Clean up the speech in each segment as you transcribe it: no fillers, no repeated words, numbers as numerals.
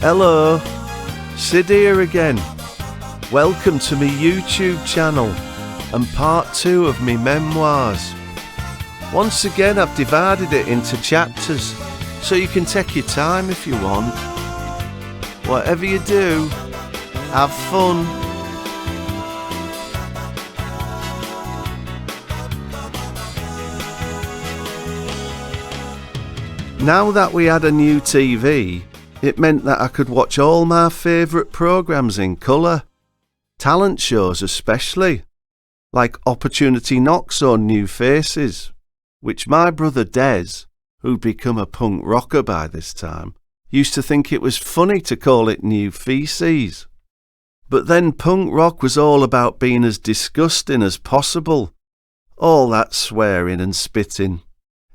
Hello, Sid here again. Welcome to my YouTube channel and part 2 of my memoirs. Once again I've divided it into chapters so you can take your time if you want. Whatever you do, have fun. Now that we had a new TV, it meant that I could watch all my favourite programmes in colour. Talent shows especially, like Opportunity Knocks on New Faces, which my brother Des, who'd become a punk rocker by this time, used to think it was funny to call it New Feces. But then punk rock was all about being as disgusting as possible. All that swearing and spitting.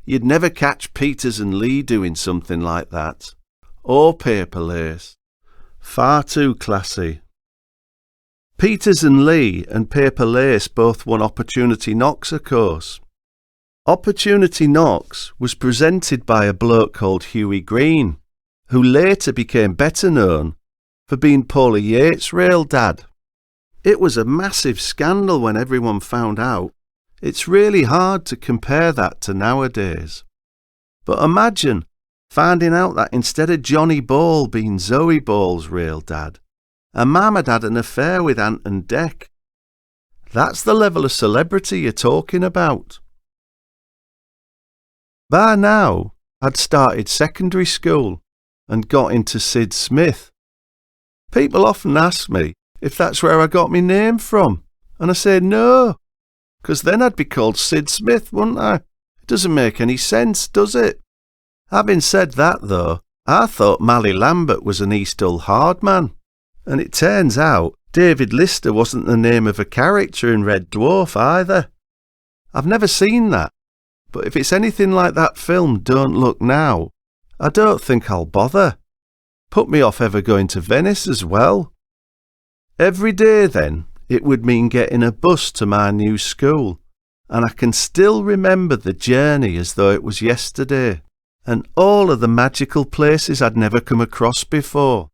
You'd never catch Peters and Lee doing something like that. Or Paper Lace. Far too classy. Peters and Lee and Paper Lace both won Opportunity Knocks, of course. Opportunity Knocks was presented by a bloke called Huey Green, who later became better known for being Paula Yates' real dad. It was a massive scandal when everyone found out. It's really hard to compare that to nowadays. But imagine finding out that instead of Johnny Ball being Zoe Ball's real dad, a mam had an affair with Ant and Dec. That's the level of celebrity you're talking about. By now, I'd started secondary school and got into Sid Smith. People often ask me if that's where I got my name from, and I say no, because then I'd be called Sid Smith, wouldn't I? It doesn't make any sense, does it? Having said that, though, I thought Mally Lambert was an East Hull hard man, and it turns out David Lister wasn't the name of a character in Red Dwarf either. I've never seen that, but if it's anything like that film Don't Look Now, I don't think I'll bother. Put me off ever going to Venice as well. Every day then, it would mean getting a bus to my new school, and I can still remember the journey as though it was yesterday. And all of the magical places I'd never come across before.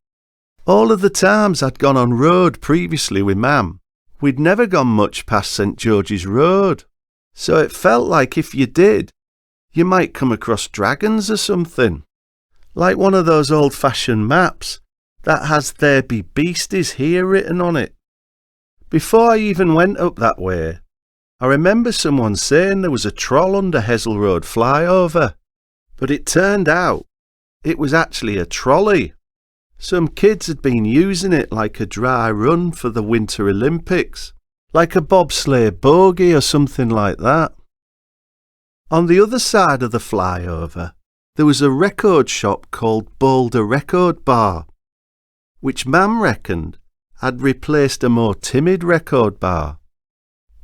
All of the times I'd gone on road previously with Mam, we'd never gone much past St George's Road. So it felt like if you did, you might come across dragons or something. Like one of those old-fashioned maps that has "There be beasties here" written on it. Before I even went up that way, I remember someone saying there was a troll under Hessel Road flyover. But it turned out it was actually a trolley. Some kids had been using it like a dry run for the Winter Olympics, like a bobsleigh bogey or something like that. On the other side of the flyover, there was a record shop called Boulder Record Bar, which Mam reckoned had replaced a more timid record bar.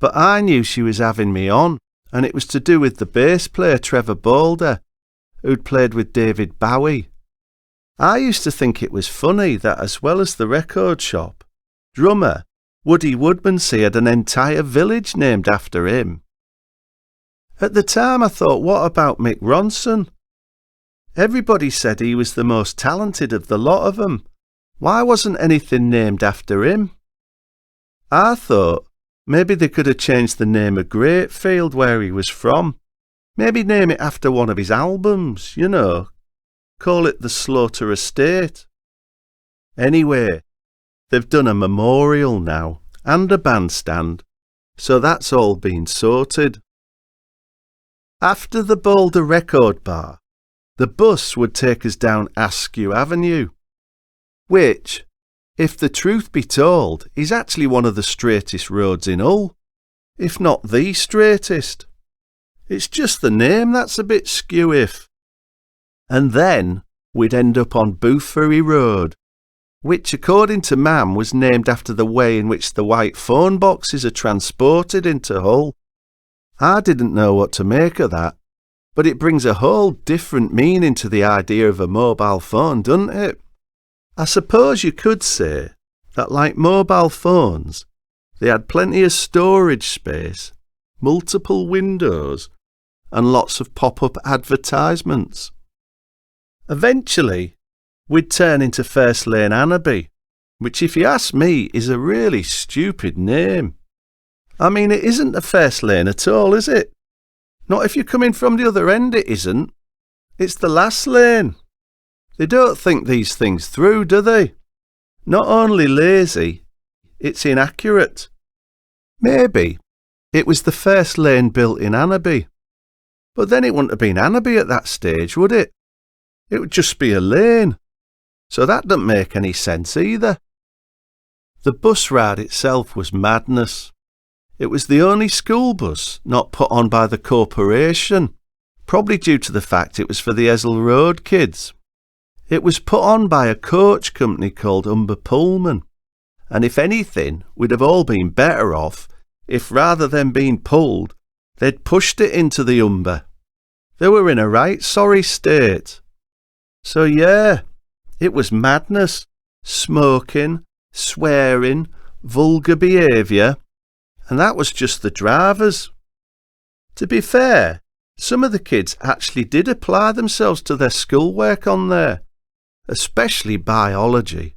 But I knew she was having me on, and it was to do with the bass player Trevor Boulder, who'd played with David Bowie. I used to think it was funny that as well as the record shop, drummer Woody Woodmansey had an entire village named after him. At the time I thought, what about Mick Ronson? Everybody said he was the most talented of the lot of them. Why wasn't anything named after him? I thought maybe they could have changed the name of Greatfield where he was from. Maybe name it after one of his albums, you know. Call it the Slaughter Estate. Anyway, they've done a memorial now, and a bandstand, so that's all been sorted. After the Boulder Record Bar, the bus would take us down Askew Avenue, which, if the truth be told, is actually one of the straightest roads in Hull, if not the straightest. It's just the name that's a bit skew-if. And then we'd end up on Boothferry Road, which according to Mam was named after the way in which the white phone boxes are transported into Hull. I didn't know what to make of that, but it brings a whole different meaning to the idea of a mobile phone, doesn't it? I suppose you could say that like mobile phones, they had plenty of storage space, multiple windows, and lots of pop-up advertisements. Eventually, we'd turn into First Lane Annaby, which if you ask me is a really stupid name. I mean, it isn't the first lane at all, is it? Not if you're coming from the other end, it isn't. It's the last lane. They don't think these things through, do they? Not only lazy, it's inaccurate. Maybe it was the first lane built in Annaby. But then it wouldn't have been Annaby at that stage, would it? It would just be a lane. So that doesn't make any sense either. The bus ride itself was madness. It was the only school bus not put on by the corporation, probably due to the fact it was for the Ezel Road kids. It was put on by a coach company called Humber Pullman, and if anything, we'd have all been better off if rather than being pulled, they'd pushed it into the Humber. They were in a right sorry state. So yeah, it was madness, smoking, swearing, vulgar behaviour, and that was just the drivers. To be fair, some of the kids actually did apply themselves to their schoolwork on there, especially biology.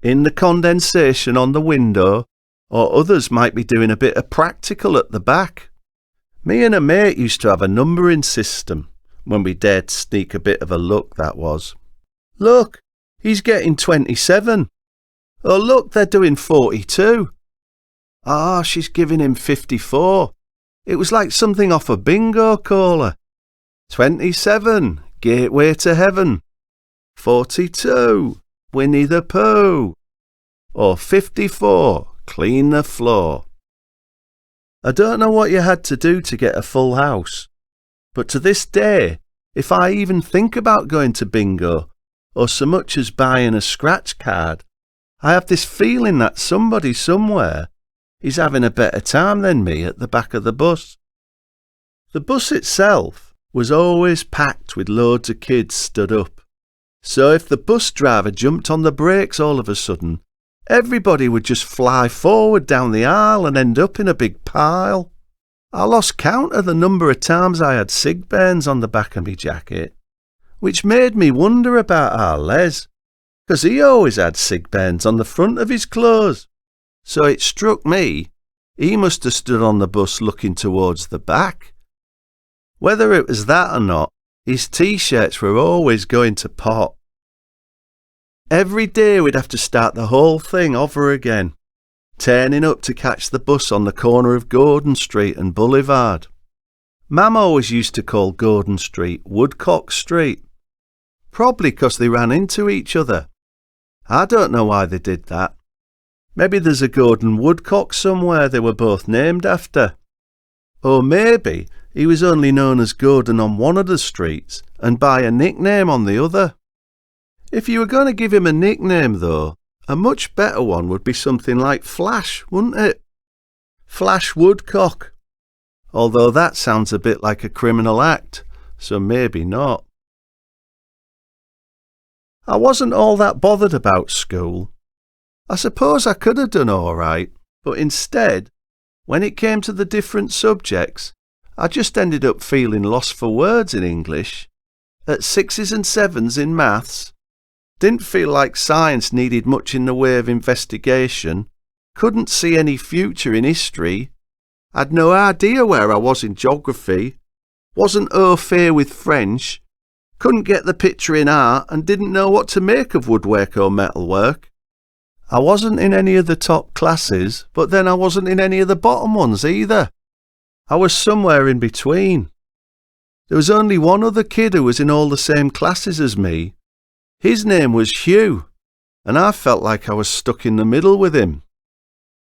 In the condensation on the window, or others might be doing a bit of practical at the back. Me and a mate used to have a numbering system, when we dared sneak a bit of a look, that was. Look, he's getting 27. Oh look, they're doing 42. Ah, she's giving him 54. It was like something off a bingo caller. 27, Gateway to Heaven. 42, Winnie the Pooh. Or 54, Clean the Floor. I don't know what you had to do to get a full house, but to this day, if I even think about going to bingo, or so much as buying a scratch card, I have this feeling that somebody somewhere is having a better time than me at the back of the bus. The bus itself was always packed with loads of kids stood up. So if the bus driver jumped on the brakes all of a sudden, everybody would just fly forward down the aisle and end up in a big pile. I lost count of the number of times I had sig burns on the back of my jacket, which made me wonder about our Les, because he always had sig burns on the front of his clothes. So it struck me, he must have stood on the bus looking towards the back. Whether it was that or not, his T-shirts were always going to pot. Every day we'd have to start the whole thing over again, turning up to catch the bus on the corner of Gordon Street and Boulevard. Mam always used to call Gordon Street Woodcock Street, probably because they ran into each other. I don't know why they did that. Maybe there's a Gordon Woodcock somewhere they were both named after. Or maybe he was only known as Gordon on one of the streets and by a nickname on the other. If you were going to give him a nickname, though, a much better one would be something like Flash, wouldn't it? Flash Woodcock. Although that sounds a bit like a criminal act, so maybe not. I wasn't all that bothered about school. I suppose I could have done all right, but instead, when it came to the different subjects, I just ended up feeling lost for words in English, at 6s and 7s in maths, didn't feel like science needed much in the way of investigation, couldn't see any future in history, had no idea where I was in geography, wasn't au fait with French, couldn't get the picture in art and didn't know what to make of woodwork or metalwork. I wasn't in any of the top classes, but then I wasn't in any of the bottom ones either. I was somewhere in between. There was only one other kid who was in all the same classes as me. His name was Hugh, and I felt like I was stuck in the middle with him.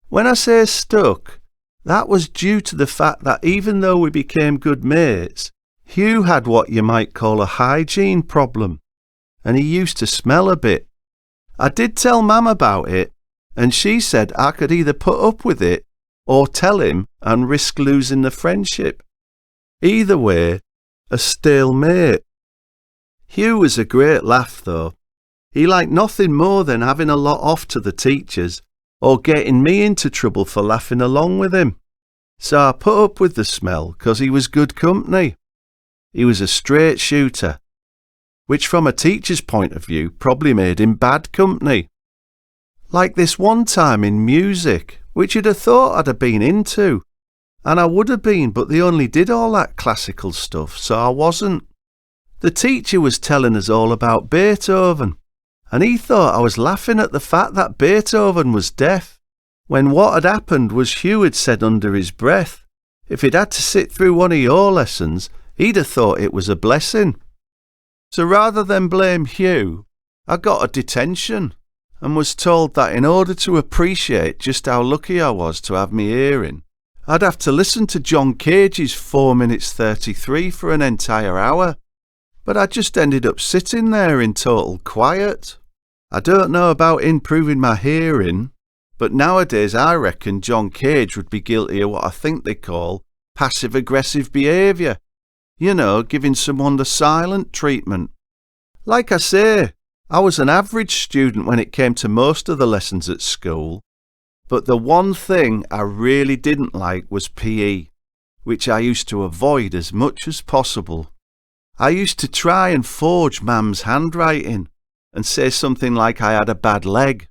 When I say stuck, that was due to the fact that even though we became good mates, Hugh had what you might call a hygiene problem, and he used to smell a bit. I did tell Mam about it, and she said I could either put up with it or tell him and risk losing the friendship. Either way, a stalemate. Hugh was a great laugh, though. He liked nothing more than having a lot off to the teachers or getting me into trouble for laughing along with him. So I put up with the smell 'cause he was good company. He was a straight shooter. which from a teacher's point of view probably made him bad company. Like this one time in music, which you'd have thought I'd have been into, and I would have been, but they only did all that classical stuff, so I wasn't. The teacher was telling us all about Beethoven, and he thought I was laughing at the fact that Beethoven was deaf, when what had happened was Hugh had said under his breath, if he'd had to sit through one of your lessons, he'd have thought it was a blessing. So rather than blame Hugh, I got a detention and was told that in order to appreciate just how lucky I was to have me hearing, I'd have to listen to John Cage's 4 minutes 33 for an entire hour. But I just ended up sitting there in total quiet. I don't know about improving my hearing, but nowadays I reckon John Cage would be guilty of what I think they call passive-aggressive behaviour. You know, giving someone the silent treatment. Like I say, I was an average student when it came to most of the lessons at school, but the one thing I really didn't like was PE, which I used to avoid as much as possible. I used to try and forge Mam's handwriting and say something like I had a bad leg,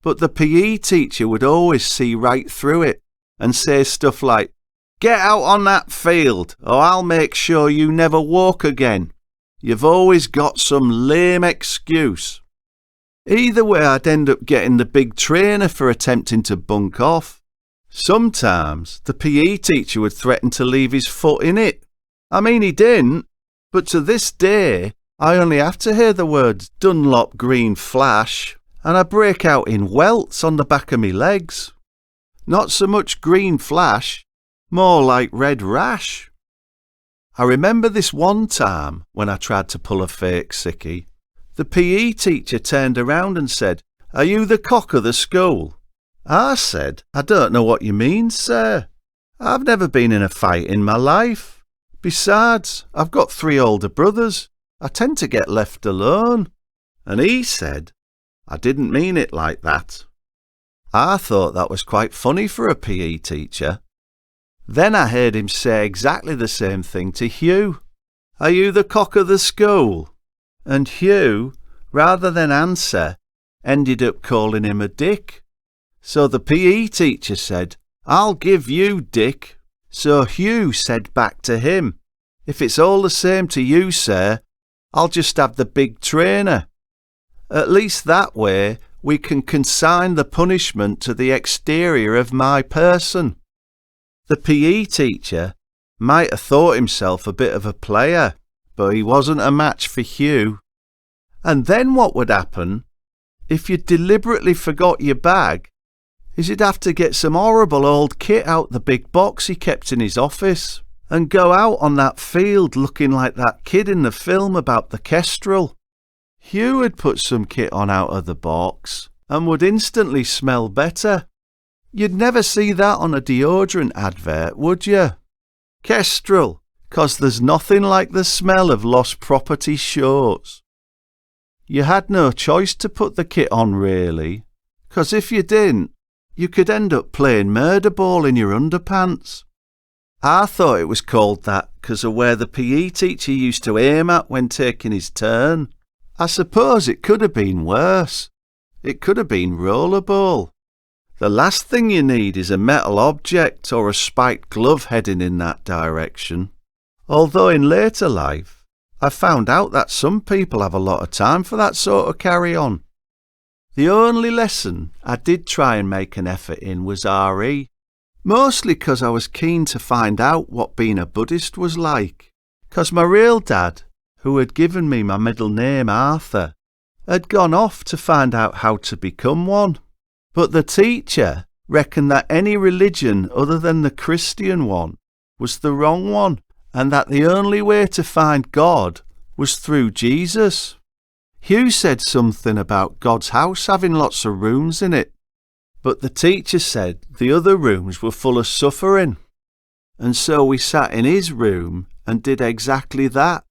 but the PE teacher would always see right through it and say stuff like, "Get out on that field, or I'll make sure you never walk again. You've always got some lame excuse." Either way, I'd end up getting the big trainer for attempting to bunk off. Sometimes the PE teacher would threaten to leave his foot in it. I mean, he didn't, but to this day, I only have to hear the words Dunlop Green Flash, and I break out in welts on the back of me legs. Not so much green flash, more like red rash. I remember this one time when I tried to pull a fake sickie. The PE teacher turned around and said, "Are you the cock of the school?" I said, "I don't know what you mean, sir. I've never been in a fight in my life. Besides, I've got 3 older brothers. I tend to get left alone." And he said, "I didn't mean it like that." I thought that was quite funny for a PE teacher. Then I heard him say exactly the same thing to Hugh. "Are you the cock of the school?" And Hugh, rather than answer, ended up calling him a dick. So the PE teacher said, "I'll give you dick." So Hugh said back to him, "If it's all the same to you, sir, I'll just have the big trainer. At least that way we can consign the punishment to the exterior of my person." The PE teacher might have thought himself a bit of a player, but he wasn't a match for Hugh. And then what would happen, if you deliberately forgot your bag, is he'd have to get some horrible old kit out the big box he kept in his office and go out on that field looking like that kid in the film about the kestrel. Hugh would put some kit on out of the box and would instantly smell better. You'd never see that on a deodorant advert, would you? Kestrel, 'cause there's nothing like the smell of lost property shorts. You had no choice to put the kit on, really, 'cause if you didn't, you could end up playing murder ball in your underpants. I thought it was called that 'cause of where the PE teacher used to aim at when taking his turn. I suppose it could have been worse. It could have been rollerball. The last thing you need is a metal object or a spiked glove heading in that direction. Although in later life, I found out that some people have a lot of time for that sort of carry-on. The only lesson I did try and make an effort in was RE, mostly 'cause I was keen to find out what being a Buddhist was like, 'cause my real dad, who had given me my middle name Arthur, had gone off to find out how to become one. But the teacher reckoned that any religion other than the Christian one was the wrong one, and that the only way to find God was through Jesus. Hugh said something about God's house having lots of rooms in it, but the teacher said the other rooms were full of suffering, and so we sat in his room and did exactly that.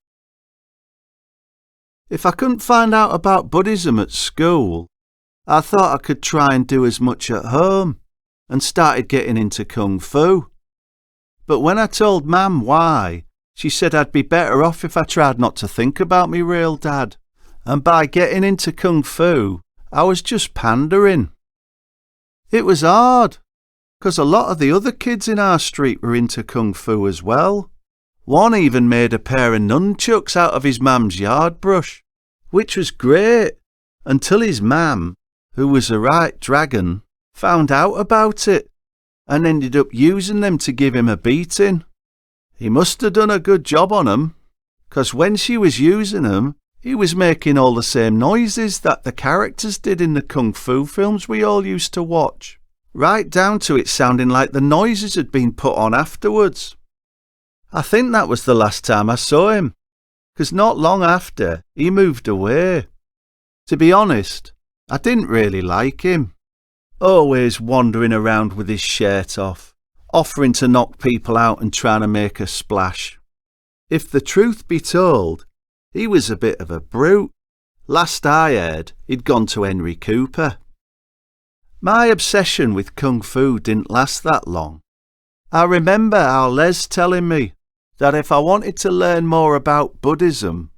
If I couldn't find out about Buddhism at school, I thought I could try and do as much at home, and started getting into Kung Fu. But when I told Mam why, She said I'd be better off if I tried not to think about me real dad, and by getting into Kung Fu, I was just pandering. It was hard, 'cause a lot of the other kids in our street were into Kung Fu as well. One even made a pair of nunchucks out of his mam's yard brush, which was great, until his mam, who was a right dragon, found out about it and ended up using them to give him a beating. He must have done a good job on 'em, 'cause when she was using 'em, he was making all the same noises that the characters did in the Kung Fu films we all used to watch, right down to it sounding like the noises had been put on afterwards. I think that was the last time I saw him, 'cause not long after, he moved away. To be honest, I didn't really like him. Always wandering around with his shirt off, offering to knock people out and trying to make a splash. If the truth be told, he was a bit of a brute. Last I heard, he'd gone to Henry Cooper. My obsession with Kung Fu didn't last that long. I remember our Les telling me that if I wanted to learn more about Buddhism,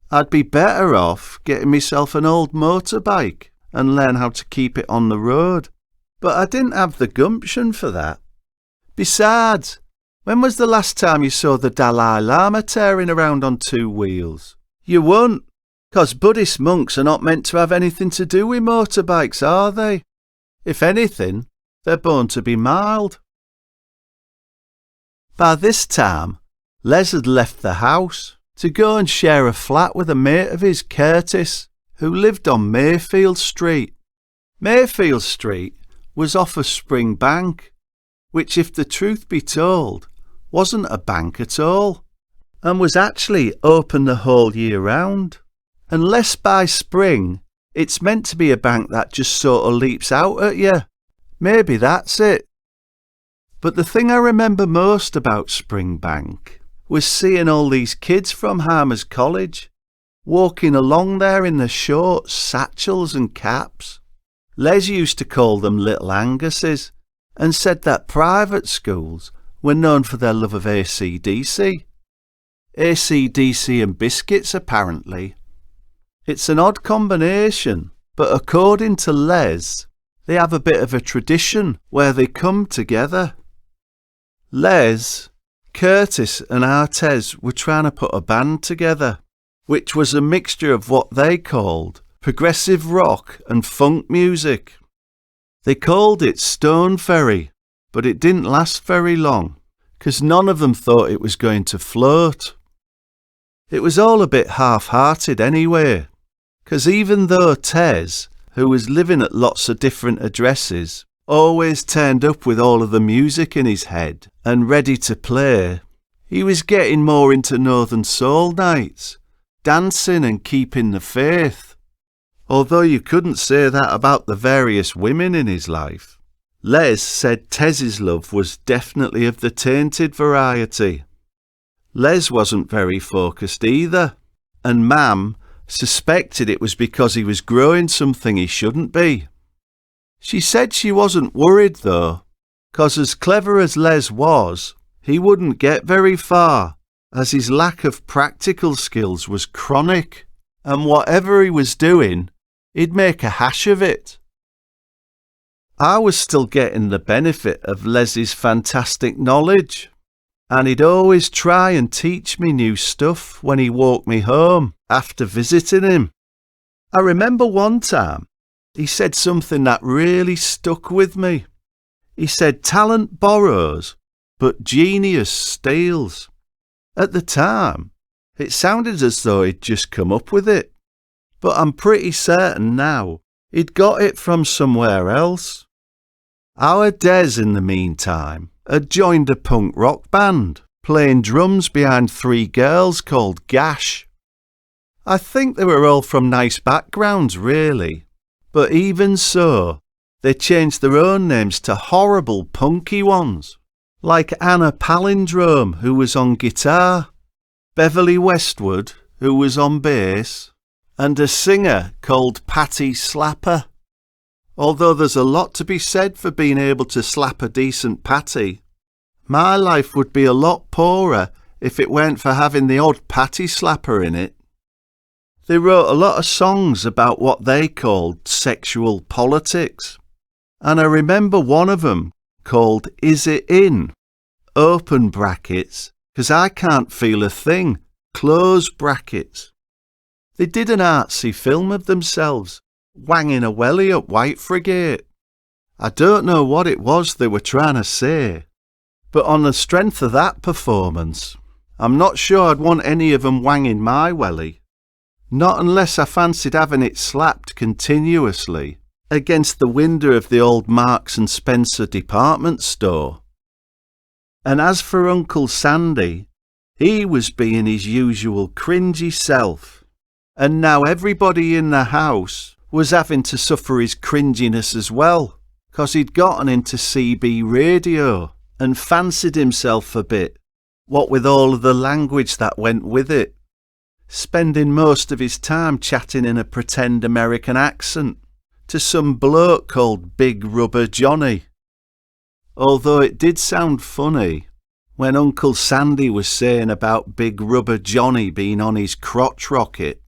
I'd be better off getting myself an old motorbike and learn how to keep it on the road. But I didn't have the gumption for that. Besides, when was the last time you saw the Dalai Lama tearing around on two wheels? You won't, 'cause Buddhist monks are not meant to have anything to do with motorbikes, are they? If anything, they're born to be mild. By this time, Les had left the house to go and share a flat with a mate of his, Curtis, who lived on Mayfield Street. Mayfield Street was off of Spring Bank, which, if the truth be told, wasn't a bank at all, and was actually open the whole year round. Unless by spring, it's meant to be a bank that just sort of leaps out at you. Maybe that's it. But the thing I remember most about Spring Bank was seeing all these kids from Harmer's College walking along there in their shorts, satchels and caps. Les used to call them Little Anguses and said that private schools were known for their love of AC/DC. AC/DC and biscuits, apparently. It's an odd combination, but according to Les, they have a bit of a tradition where they come together. Les, Curtis and Artez were trying to put a band together, which was a mixture of what they called progressive rock and funk music. They called it Stone Ferry, but it didn't last very long, 'cause none of them thought it was going to float. It was all a bit half-hearted anyway, 'cause even though Tez, who was living at lots of different addresses, always turned up with all of the music in his head and ready to play, he was getting more into Northern Soul nights, dancing and keeping the faith. Although you couldn't say that about the various women in his life. Les said Tez's love was definitely of the tainted variety. Les wasn't very focused either, and Mam suspected it was because he was growing something he shouldn't be. She said she wasn't worried though, 'cause as clever as Les was, he wouldn't get very far, as his lack of practical skills was chronic, and whatever he was doing, he'd make a hash of it. I was still getting the benefit of Les's fantastic knowledge, and he'd always try and teach me new stuff when he walked me home after visiting him. I remember one time he said something that really stuck with me. He said talent borrows, but genius steals. At the time, it sounded as though he'd just come up with it, but I'm pretty certain now he'd got it from somewhere else. Our Des, in the meantime, had joined a punk rock band, playing drums behind three girls called Gash. I think they were all from nice backgrounds, really, but even so, they changed their own names to horrible punky ones, like Anna Palindrome, who was on guitar, Beverly Westwood, who was on bass, and a singer called Patty Slapper. Although there's a lot to be said for being able to slap a decent patty, my life would be a lot poorer if it weren't for having the odd patty slapper in it. They wrote a lot of songs about what they called sexual politics, and I remember one of them called Is It In? Open brackets, 'cause I can't feel a thing, close brackets. They did an artsy film of themselves, wanging a welly up White Frigate. I don't know what it was they were trying to say, but on the strength of that performance, I'm not sure I'd want any of them wanging my welly. Not unless I fancied having it slapped continuously against the window of the old Marks and Spencer department store. And as for Uncle Sandy, he was being his usual cringy self, and now everybody in the house was having to suffer his cringiness as well, 'cause he'd gotten into CB radio and fancied himself a bit, what with all of the language that went with it, spending most of his time chatting in a pretend American accent to some bloke called Big Rubber Johnny. Although it did sound funny when Uncle Sandy was saying about Big Rubber Johnny being on his crotch rocket.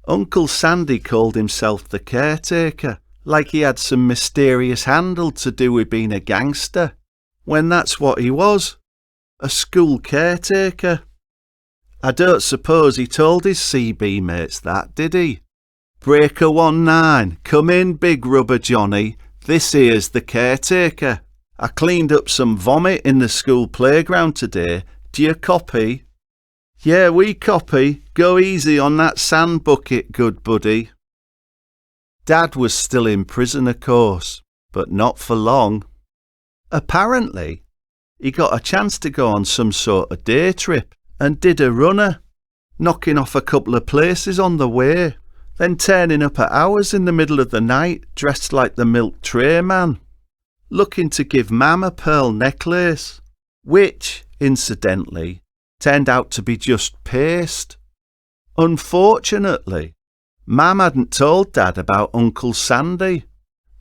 Uncle Sandy called himself the caretaker, like he had some mysterious handle to do with being a gangster, when that's what he was, a school caretaker. I don't suppose he told his CB mates that, did he? Breaker 19, come in, Big Rubber Johnny, this here's the caretaker. I cleaned up some vomit in the school playground today, do you copy? Yeah, we copy, go easy on that sand bucket, good buddy. Dad was still in prison, of course, but not for long. Apparently, he got a chance to go on some sort of day trip and did a runner, knocking off a couple of places on the way, then turning up at hours in the middle of the night dressed like the milk tray man, looking to give Mam a pearl necklace, which, incidentally, turned out to be just paste. Unfortunately, Mam hadn't told Dad about Uncle Sandy,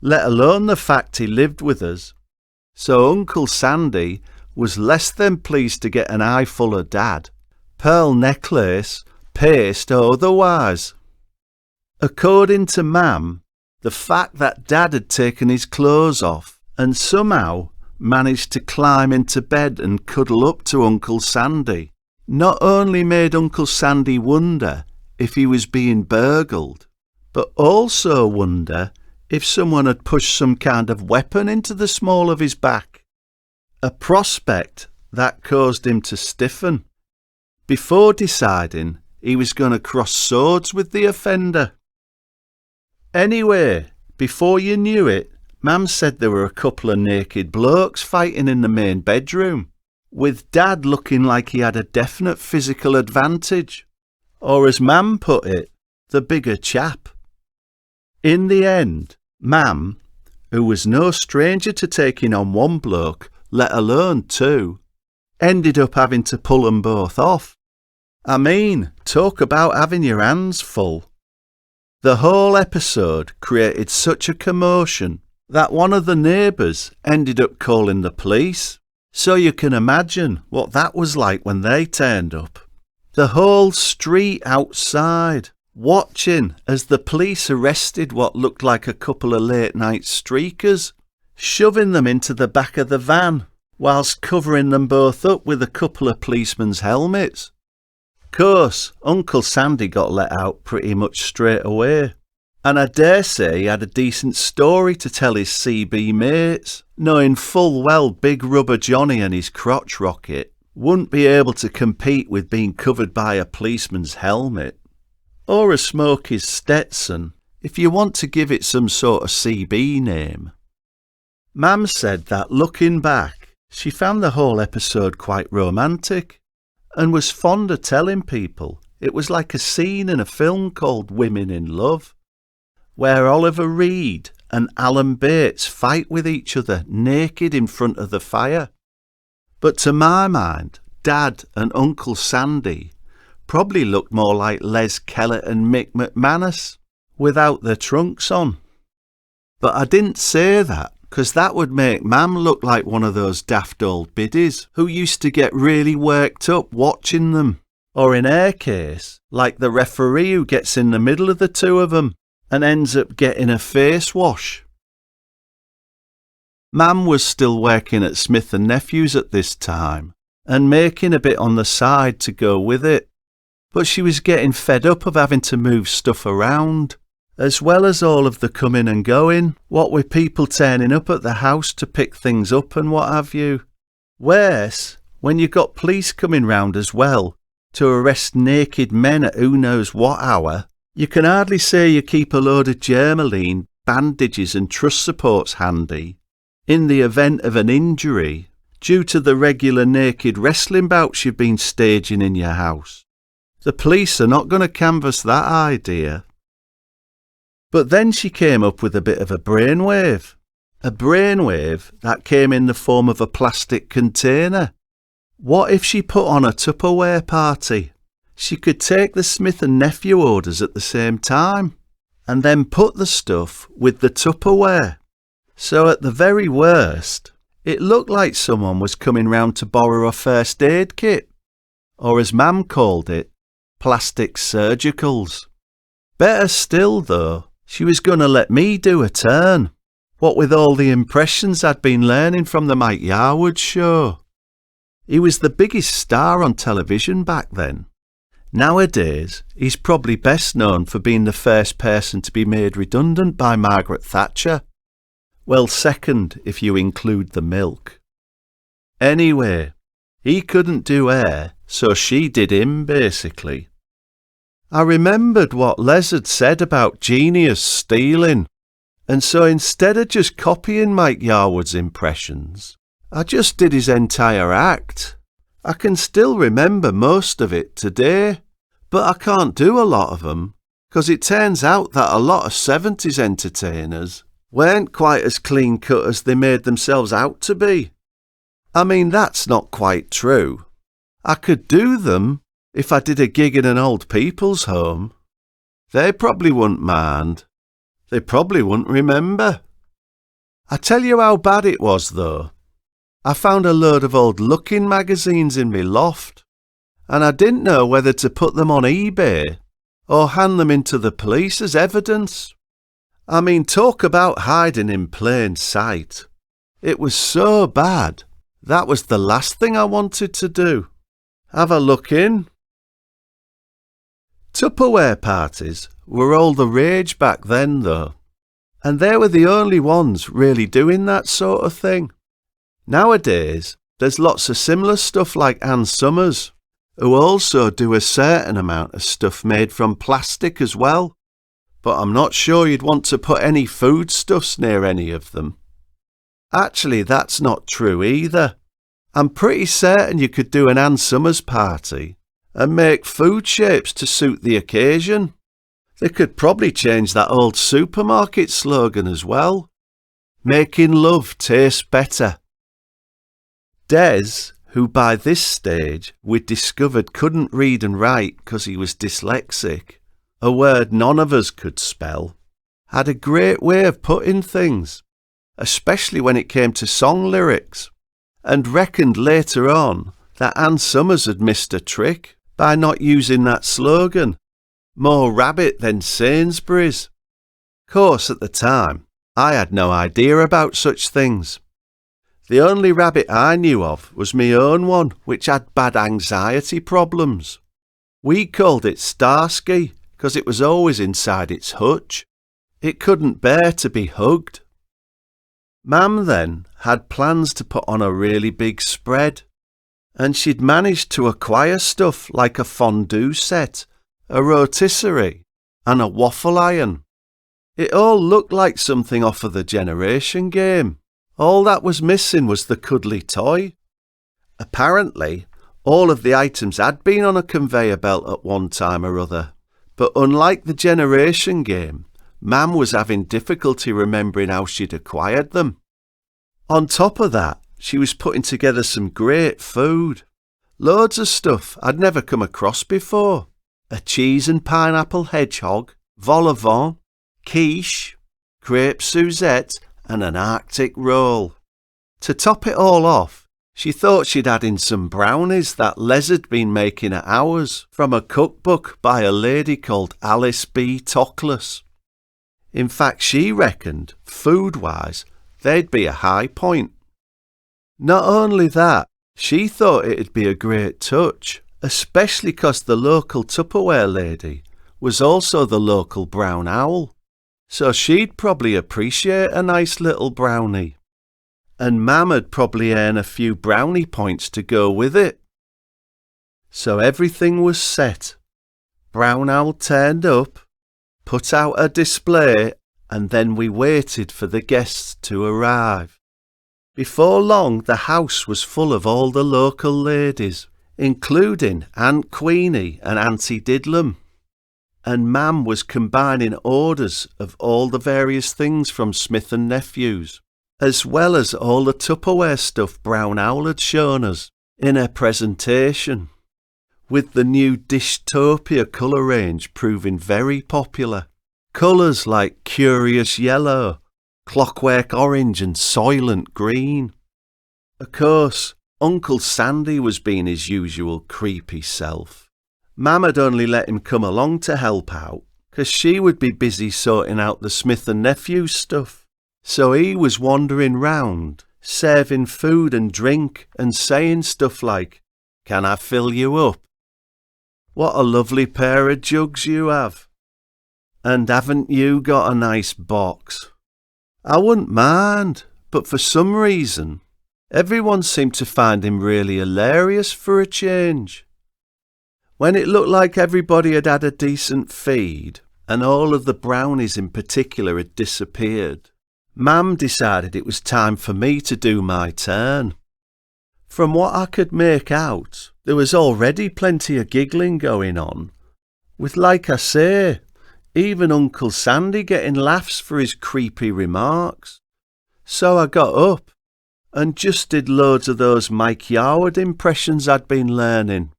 let alone the fact he lived with us, so Uncle Sandy was less than pleased to get an eyeful of Dad, pearl necklace, paste or otherwise. According to Mam, the fact that Dad had taken his clothes off and somehow managed to climb into bed and cuddle up to Uncle Sandy not only made Uncle Sandy wonder if he was being burgled, but also wonder if someone had pushed some kind of weapon into the small of his back. A prospect that caused him to stiffen before deciding he was going to cross swords with the offender. Anyway, before you knew it, Mam said there were a couple of naked blokes fighting in the main bedroom, with Dad looking like he had a definite physical advantage, or as Mam put it, the bigger chap. In the end, Mam, who was no stranger to taking on one bloke, let alone two, ended up having to pull them both off. I mean, talk about having your hands full. The whole episode created such a commotion that one of the neighbours ended up calling the police, so you can imagine what that was like when they turned up. The whole street outside, watching as the police arrested what looked like a couple of late-night streakers, shoving them into the back of the van, whilst covering them both up with a couple of policemen's helmets. Course, Uncle Sandy got let out pretty much straight away, and I dare say he had a decent story to tell his CB mates, knowing full well Big Rubber Johnny and his crotch rocket wouldn't be able to compete with being covered by a policeman's helmet, or a Smokey's Stetson, if you want to give it some sort of CB name. Mam said that looking back, she found the whole episode quite romantic, and was fond of telling people it was like a scene in a film called Women in Love, where Oliver Reed and Alan Bates fight with each other naked in front of the fire. But to my mind, Dad and Uncle Sandy probably looked more like Les Kellett and Mick McManus without their trunks on. But I didn't say that 'cause that would make Mam look like one of those daft old biddies who used to get really worked up watching them. Or in her case, like the referee who gets in the middle of the two of them and ends up getting a face wash. Mam was still working at Smith and Nephews at this time and making a bit on the side to go with it. But she was getting fed up of having to move stuff around, as well as all of the coming and going, what with people turning up at the house to pick things up and what have you. Worse, when you got police coming round as well to arrest naked men at who knows what hour, you can hardly say you keep a load of Germaline, bandages and truss supports handy in the event of an injury due to the regular naked wrestling bouts you've been staging in your house. The police are not going to canvass that idea. But then she came up with a bit of a brainwave. A brainwave that came in the form of a plastic container. What if she put on a Tupperware party? She could take the Smith and Nephew orders at the same time, and then put the stuff with the Tupperware. So at the very worst, it looked like someone was coming round to borrow a first aid kit, or as Mam called it, plastic surgicals. Better still though, she was going to let me do a turn, what with all the impressions I'd been learning from the Mike Yarwood show. He was the biggest star on television back then. Nowadays, he's probably best known for being the first person to be made redundant by Margaret Thatcher. Well, second if you include the milk. Anyway, he couldn't do her, so she did him, basically. I remembered what Les had said about genius stealing, and so instead of just copying Mike Yarwood's impressions, I just did his entire act. I can still remember most of it today, but I can't do a lot of them, because it turns out that a lot of 70s entertainers weren't quite as clean-cut as they made themselves out to be. I mean, that's not quite true. I could do them if I did a gig in an old people's home. They probably wouldn't mind. They probably wouldn't remember. I tell you how bad it was, though. I found a load of old looking magazines in my loft, and I didn't know whether to put them on eBay or hand them into the police as evidence. I mean, talk about hiding in plain sight. It was so bad, that was the last thing I wanted to do. Have a look in. Tupperware parties were all the rage back then, though, and they were the only ones really doing that sort of thing. Nowadays, there's lots of similar stuff like Ann Summers, who also do a certain amount of stuff made from plastic as well, but I'm not sure you'd want to put any foodstuffs near any of them. Actually, that's not true either. I'm pretty certain you could do an Ann Summers party and make food shapes to suit the occasion. They could probably change that old supermarket slogan as well. Making love tastes better. Des, who by this stage we'd discovered couldn't read and write because he was dyslexic, a word none of us could spell, had a great way of putting things, especially when it came to song lyrics, and reckoned later on that Ann Summers had missed a trick by not using that slogan, more rabbit than Sainsbury's. Course, at the time, I had no idea about such things. The only rabbit I knew of was my own one, which had bad anxiety problems. We called it Starsky because it was always inside its hutch. It couldn't bear to be hugged. Mam then had plans to put on a really big spread, and she'd managed to acquire stuff like a fondue set, a rotisserie, and a waffle iron. It all looked like something off of the Generation game. All that was missing was the cuddly toy. Apparently, all of the items had been on a conveyor belt at one time or other, but unlike the Generation game, Mam was having difficulty remembering how she'd acquired them. On top of that, she was putting together some great food. Loads of stuff I'd never come across before. A cheese and pineapple hedgehog, vol au vent, quiche, crepe Suzette, and an Arctic roll. To top it all off, she thought she'd add in some brownies that Les had been making at ours from a cookbook by a lady called Alice B. Toklas. In fact, she reckoned, food-wise, they'd be a high point. Not only that, she thought it'd be a great touch, especially 'cause the local Tupperware lady was also the local brown owl, so she'd probably appreciate a nice little brownie. And Mam would probably earn a few brownie points to go with it. So everything was set. Brown Owl turned up, put out a display, and then we waited for the guests to arrive. Before long, the house was full of all the local ladies, including Aunt Queenie and Auntie Didlum. And Mam was combining orders of all the various things from Smith and Nephews, as well as all the Tupperware stuff Brown Owl had shown us in her presentation, with the new Dishtopia colour range proving very popular. Colours like Curious Yellow, Clockwork Orange and Soylent Green. Of course, Uncle Sandy was being his usual creepy self. Mam had only let him come along to help out, 'cause she would be busy sorting out the Smith and Nephews stuff. So he was wandering round, serving food and drink and saying stuff like, "Can I fill you up? What a lovely pair of jugs you have. And haven't you got a nice box?" I wouldn't mind, but for some reason, everyone seemed to find him really hilarious for a change. When it looked like everybody had had a decent feed, and all of the brownies in particular had disappeared, Mam decided it was time for me to do my turn. From what I could make out, there was already plenty of giggling going on, with, like I say, even Uncle Sandy getting laughs for his creepy remarks. So I got up and just did loads of those Mike Yarwood impressions I'd been learning,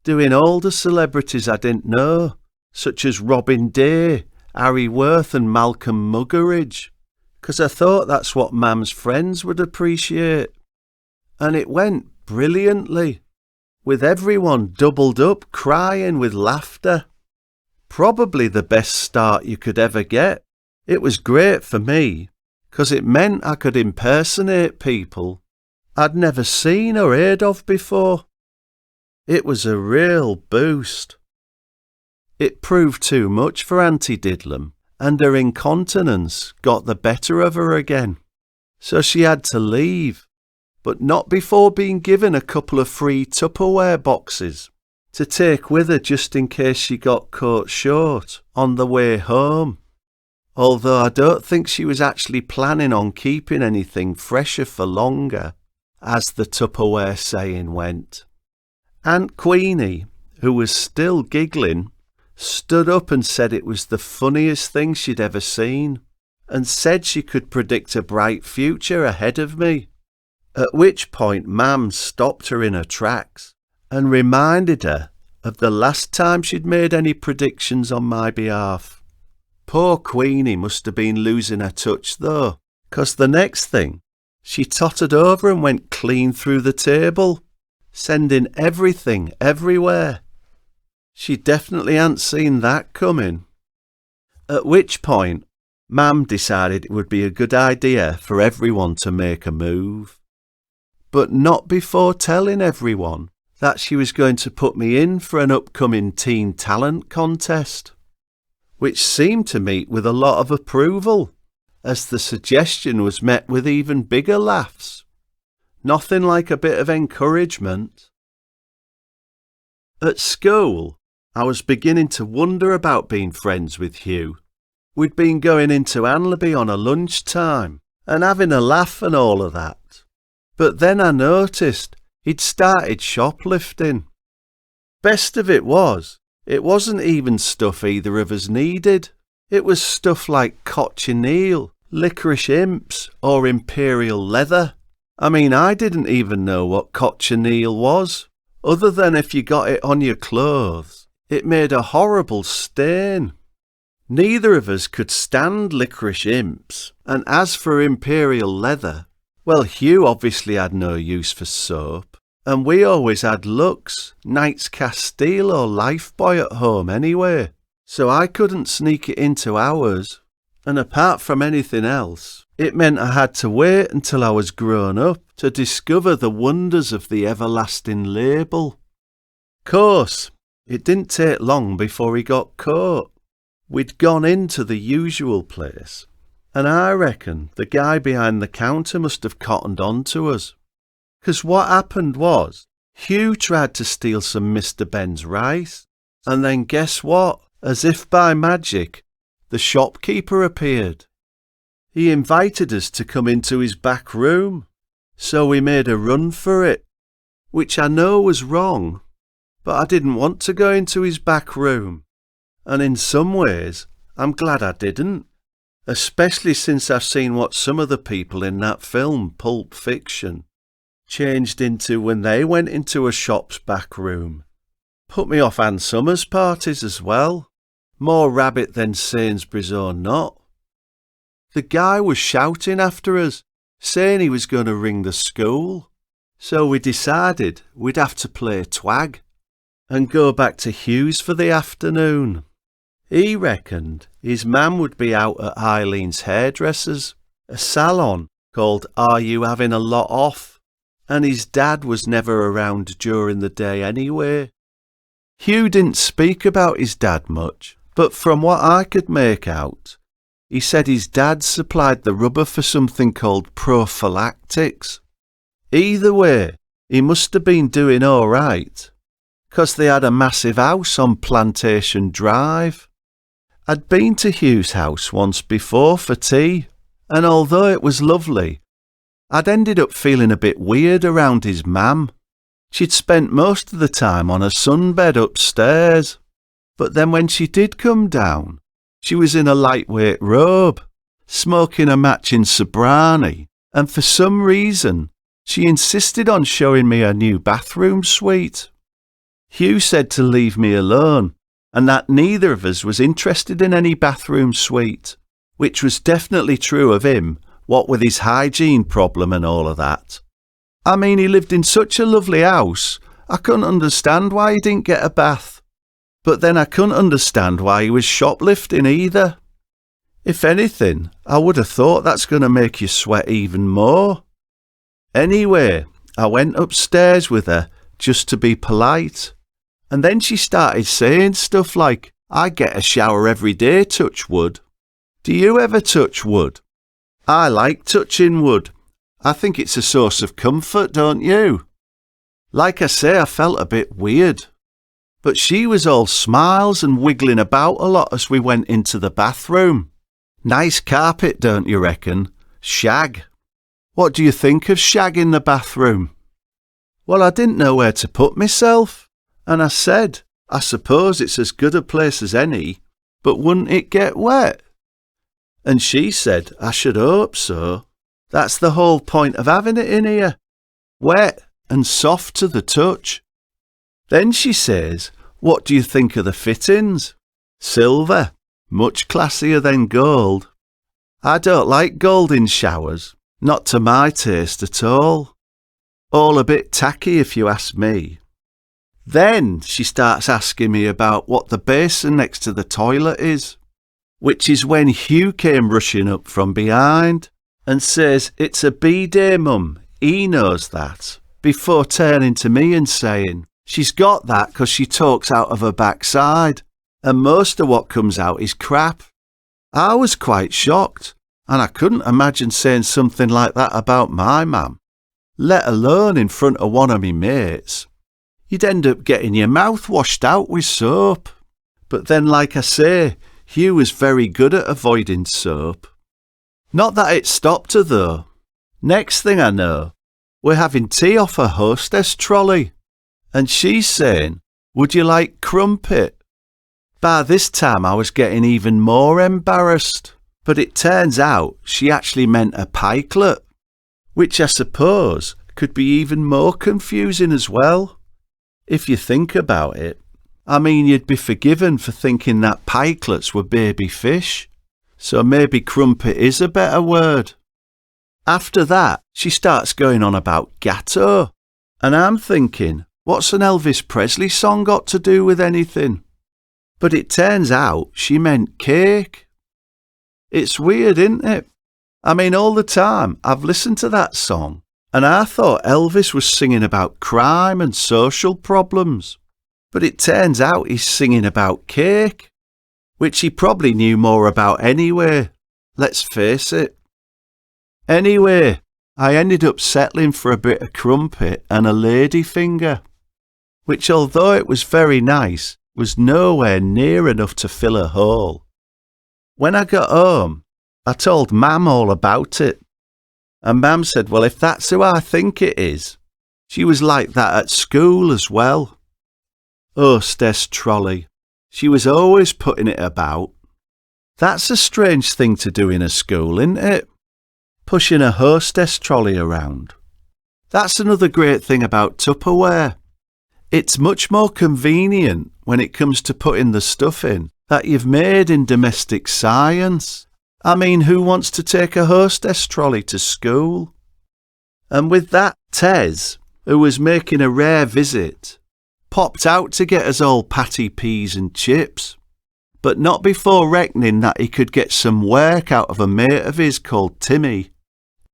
doing all the celebrities I didn't know, such as Robin Day, Harry Worth and Malcolm Muggeridge, 'cause I thought that's what Mam's friends would appreciate. And it went brilliantly, with everyone doubled up crying with laughter. Probably the best start you could ever get. It was great for me, 'cause it meant I could impersonate people I'd never seen or heard of before. It was a real boost. It proved too much for Auntie Didlum, and her incontinence got the better of her again. So she had to leave, but not before being given a couple of free Tupperware boxes to take with her just in case she got caught short on the way home. Although I don't think she was actually planning on keeping anything fresher for longer, as the Tupperware saying went. Aunt Queenie, who was still giggling, stood up and said it was the funniest thing she'd ever seen, and said she could predict a bright future ahead of me, at which point Mam stopped her in her tracks and reminded her of the last time she'd made any predictions on my behalf. Poor Queenie must have been losing her touch though, 'cause the next thing, she tottered over and went clean through the table, sending everything everywhere. She definitely hadn't seen that coming. At which point, Mam decided it would be a good idea for everyone to make a move. But not before telling everyone that she was going to put me in for an upcoming teen talent contest, which seemed to meet with a lot of approval, as the suggestion was met with even bigger laughs. Nothing like a bit of encouragement. At school, I was beginning to wonder about being friends with Hugh. We'd been going into Anlaby on a lunchtime and having a laugh and all of that. But then I noticed he'd started shoplifting. Best of it wasn't even stuff either of us needed. It was stuff like cochineal, licorice imps, or imperial leather. I mean, I didn't even know what cochineal was, other than if you got it on your clothes, it made a horrible stain. Neither of us could stand licorice imps, and as for imperial leather, well, Hugh obviously had no use for soap, and we always had Lux, Knight's Castile or Lifebuoy at home anyway, so I couldn't sneak it into ours. And apart from anything else, it meant I had to wait until I was grown up to discover the wonders of the everlasting label. Course, it didn't take long before he got caught. We'd gone into the usual place, and I reckon the guy behind the counter must have cottoned on to us. 'Cause what happened was, Hugh tried to steal some Mr. Ben's rice, and then guess what? As if by magic, the shopkeeper appeared. He invited us to come into his back room, so we made a run for it, which I know was wrong, but I didn't want to go into his back room. And in some ways, I'm glad I didn't, especially since I've seen what some of the people in that film, Pulp Fiction, changed into when they went into a shop's back room. Put me off Ann Summers' parties as well. More rabbit than Sainsbury's or not. The guy was shouting after us, saying he was going to ring the school. So we decided we'd have to play twag and go back to Hugh's for the afternoon. He reckoned his mam would be out at Eileen's hairdresser's, a salon called Are You Having a Lot Off? And his dad was never around during the day anyway. Hugh didn't speak about his dad much, but from what I could make out, he said his dad supplied the rubber for something called prophylactics. Either way, he must have been doing all right, 'cause they had a massive house on Plantation Drive. I'd been to Hugh's house once before for tea, and although it was lovely, I'd ended up feeling a bit weird around his mam. She'd spent most of the time on a sunbed upstairs, but then when she did come down, she was in a lightweight robe, smoking a matching Sobrani, and for some reason, she insisted on showing me her new bathroom suite. Hugh said to leave me alone, and that neither of us was interested in any bathroom suite, which was definitely true of him, what with his hygiene problem and all of that. I mean, he lived in such a lovely house, I couldn't understand why he didn't get a bath. But then I couldn't understand why he was shoplifting either. If anything, I would have thought that's going to make you sweat even more. Anyway, I went upstairs with her just to be polite. And then she started saying stuff like, I get a shower every day, touch wood. Do you ever touch wood? I like touching wood. I think it's a source of comfort, don't you? Like I say, I felt a bit weird. But she was all smiles and wiggling about a lot as we went into the bathroom. Nice carpet, don't you reckon? Shag. What do you think of shag in the bathroom? Well, I didn't know where to put myself. And I said, I suppose it's as good a place as any, but wouldn't it get wet? And she said, I should hope so. That's the whole point of having it in here. Wet and soft to the touch. Then she says, what do you think of the fittings? Silver, much classier than gold. I don't like gold in showers, not to my taste at all. All a bit tacky if you ask me. Then she starts asking me about what the basin next to the toilet is, which is when Hugh came rushing up from behind and says, it's a bidet, mum, he knows that, before turning to me and saying, she's got that 'cause she talks out of her backside, and most of what comes out is crap. I was quite shocked, and I couldn't imagine saying something like that about my mam, let alone in front of one of me mates. You'd end up getting your mouth washed out with soap. But then, like I say, Hugh was very good at avoiding soap. Not that it stopped her, though. Next thing I know, we're having tea off a hostess trolley. And she's saying, would you like crumpet? By this time, I was getting even more embarrassed. But it turns out she actually meant a pikelet, which I suppose could be even more confusing as well. If you think about it, I mean, you'd be forgiven for thinking that pikelets were baby fish. So maybe crumpet is a better word. After that, she starts going on about gatto. And I'm thinking, what's an Elvis Presley song got to do with anything? But it turns out she meant cake. It's weird, isn't it? I mean, all the time I've listened to that song, and I thought Elvis was singing about crime and social problems. But it turns out he's singing about cake, which he probably knew more about anyway, let's face it. Anyway, I ended up settling for a bit of crumpet and a ladyfinger, which, although it was very nice, was nowhere near enough to fill a hole. When I got home, I told Mam all about it, and Mam said, well, if that's who I think it is, she was like that at school as well. Hostess trolley. She was always putting it about. That's a strange thing to do in a school, isn't it? Pushing a hostess trolley around. That's another great thing about Tupperware. It's much more convenient when it comes to putting the stuff in that you've made in domestic science. I mean, who wants to take a hostess trolley to school? And with that, Tez, who was making a rare visit, popped out to get us all patty peas and chips, but not before reckoning that he could get some work out of a mate of his called Timmy,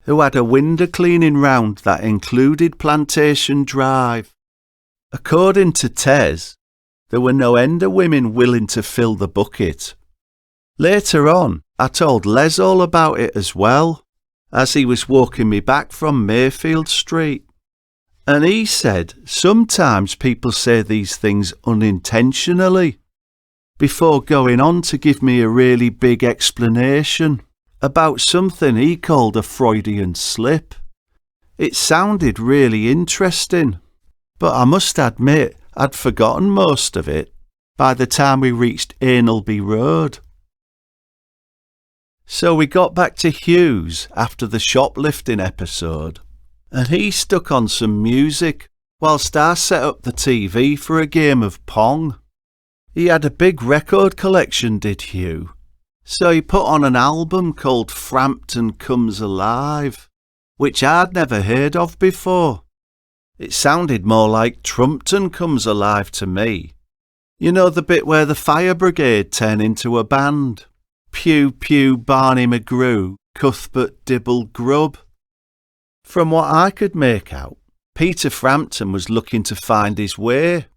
who had a window cleaning round that included Plantation Drive. According to Tez, there were no end of women willing to fill the bucket. Later on, I told Les all about it as well, as he was walking me back from Mayfield Street. And he said sometimes people say these things unintentionally, before going on to give me a really big explanation about something he called a Freudian slip. It sounded really interesting, but I must admit I'd forgotten most of it by the time we reached Ainlby Road. So we got back to Hugh's after the shoplifting episode, and he stuck on some music whilst I set up the TV for a game of Pong. He had a big record collection, did Hugh, so he put on an album called Frampton Comes Alive, which I'd never heard of before. It sounded more like Trumpton Comes Alive to me. You know, the bit where the fire brigade turn into a band. Pew, pew, Barney McGrew, Cuthbert Dibble Grub. From what I could make out, Peter Frampton was looking to find his way,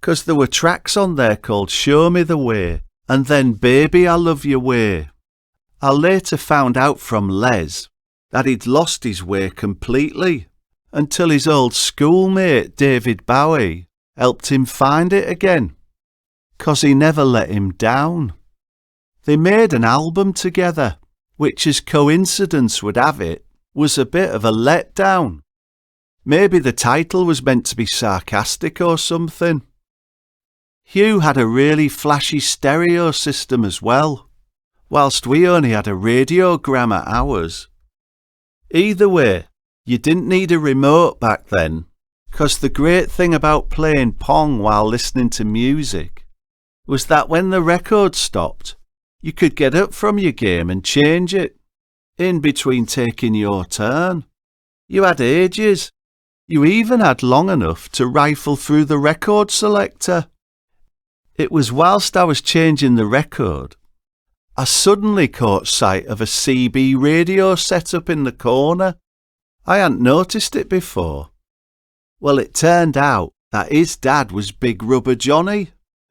'cause there were tracks on there called Show Me the Way and then Baby I Love Your Way. I later found out from Les that he'd lost his way completely until his old schoolmate David Bowie helped him find it again, 'cause he never let him down. They made an album together, which, as coincidence would have it, was a bit of a letdown. Maybe the title was meant to be sarcastic or something. Hugh had a really flashy stereo system as well, whilst we only had a radiogram at ours. Either way, you didn't need a remote back then, 'cause the great thing about playing Pong while listening to music was that when the record stopped, you could get up from your game and change it, in between taking your turn. You had ages. You even had long enough to rifle through the record selector. It was whilst I was changing the record, I suddenly caught sight of a CB radio set up in the corner. I hadn't noticed it before. Well, it turned out that his dad was Big Rubber Johnny,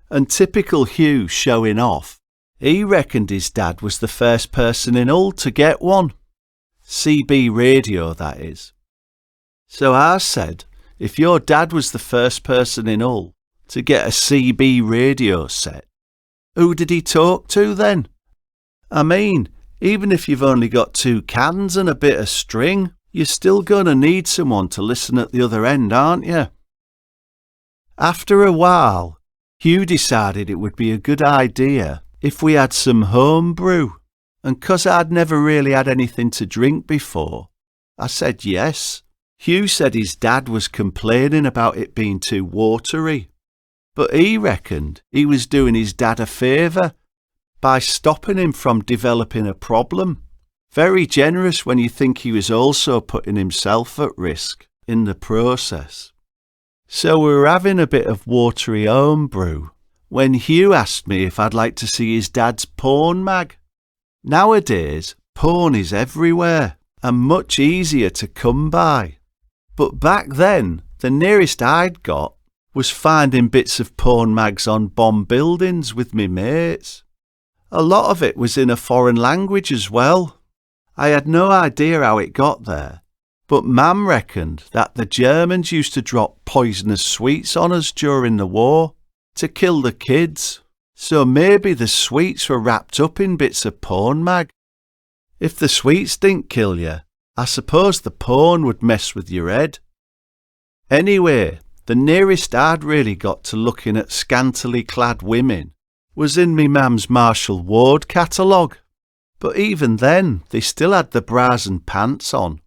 and typical Hugh showing off. He reckoned his dad was the first person in Hull to get one. CB radio, that is. So I said, if your dad was the first person in Hull to get a CB radio set, who did he talk to then? I mean, even if you've only got 2 cans and a bit of string, you're still going to need someone to listen at the other end, aren't you? After a while, Hugh decided it would be a good idea if we had some home brew, and 'cause I'd never really had anything to drink before, I said yes. Hugh said his dad was complaining about it being too watery, But he reckoned he was doing his dad a favour by stopping him from developing a problem. Very generous when you think he was also putting himself at risk in the process. So we were having a bit of watery homebrew when Hugh asked me if I'd like to see his dad's porn mag. Nowadays, porn is everywhere and much easier to come by. But back then, the nearest I'd got was finding bits of porn mags on bomb buildings with me mates. A lot of it was in a foreign language as well. I had no idea how it got there, but Mam reckoned that the Germans used to drop poisonous sweets on us during the war to kill the kids, so maybe the sweets were wrapped up in bits of porn mag. If the sweets didn't kill you, I suppose the porn would mess with your head. Anyway, the nearest I'd really got to looking at scantily clad women was in me Mam's Marshall Ward catalogue. But even then, they still had the bras and pants on.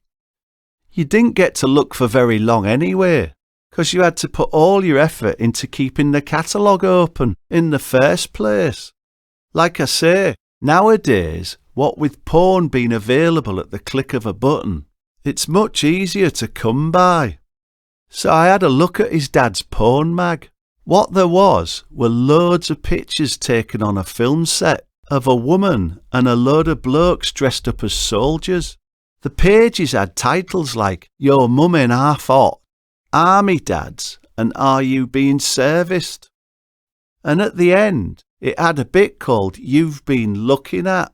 You didn't get to look for very long anyway, 'cause you had to put all your effort into keeping the catalogue open in the first place. Like I say, nowadays, what with porn being available at the click of a button, it's much easier to come by. So I had a look at his dad's porn mag. What there was were loads of pictures taken on a film set of a woman and a load of blokes dressed up as soldiers. The pages had titles like Your Mum in Half Hot, Army Dads, and Are You Being Serviced? And at the end, it had a bit called You've Been Looking At,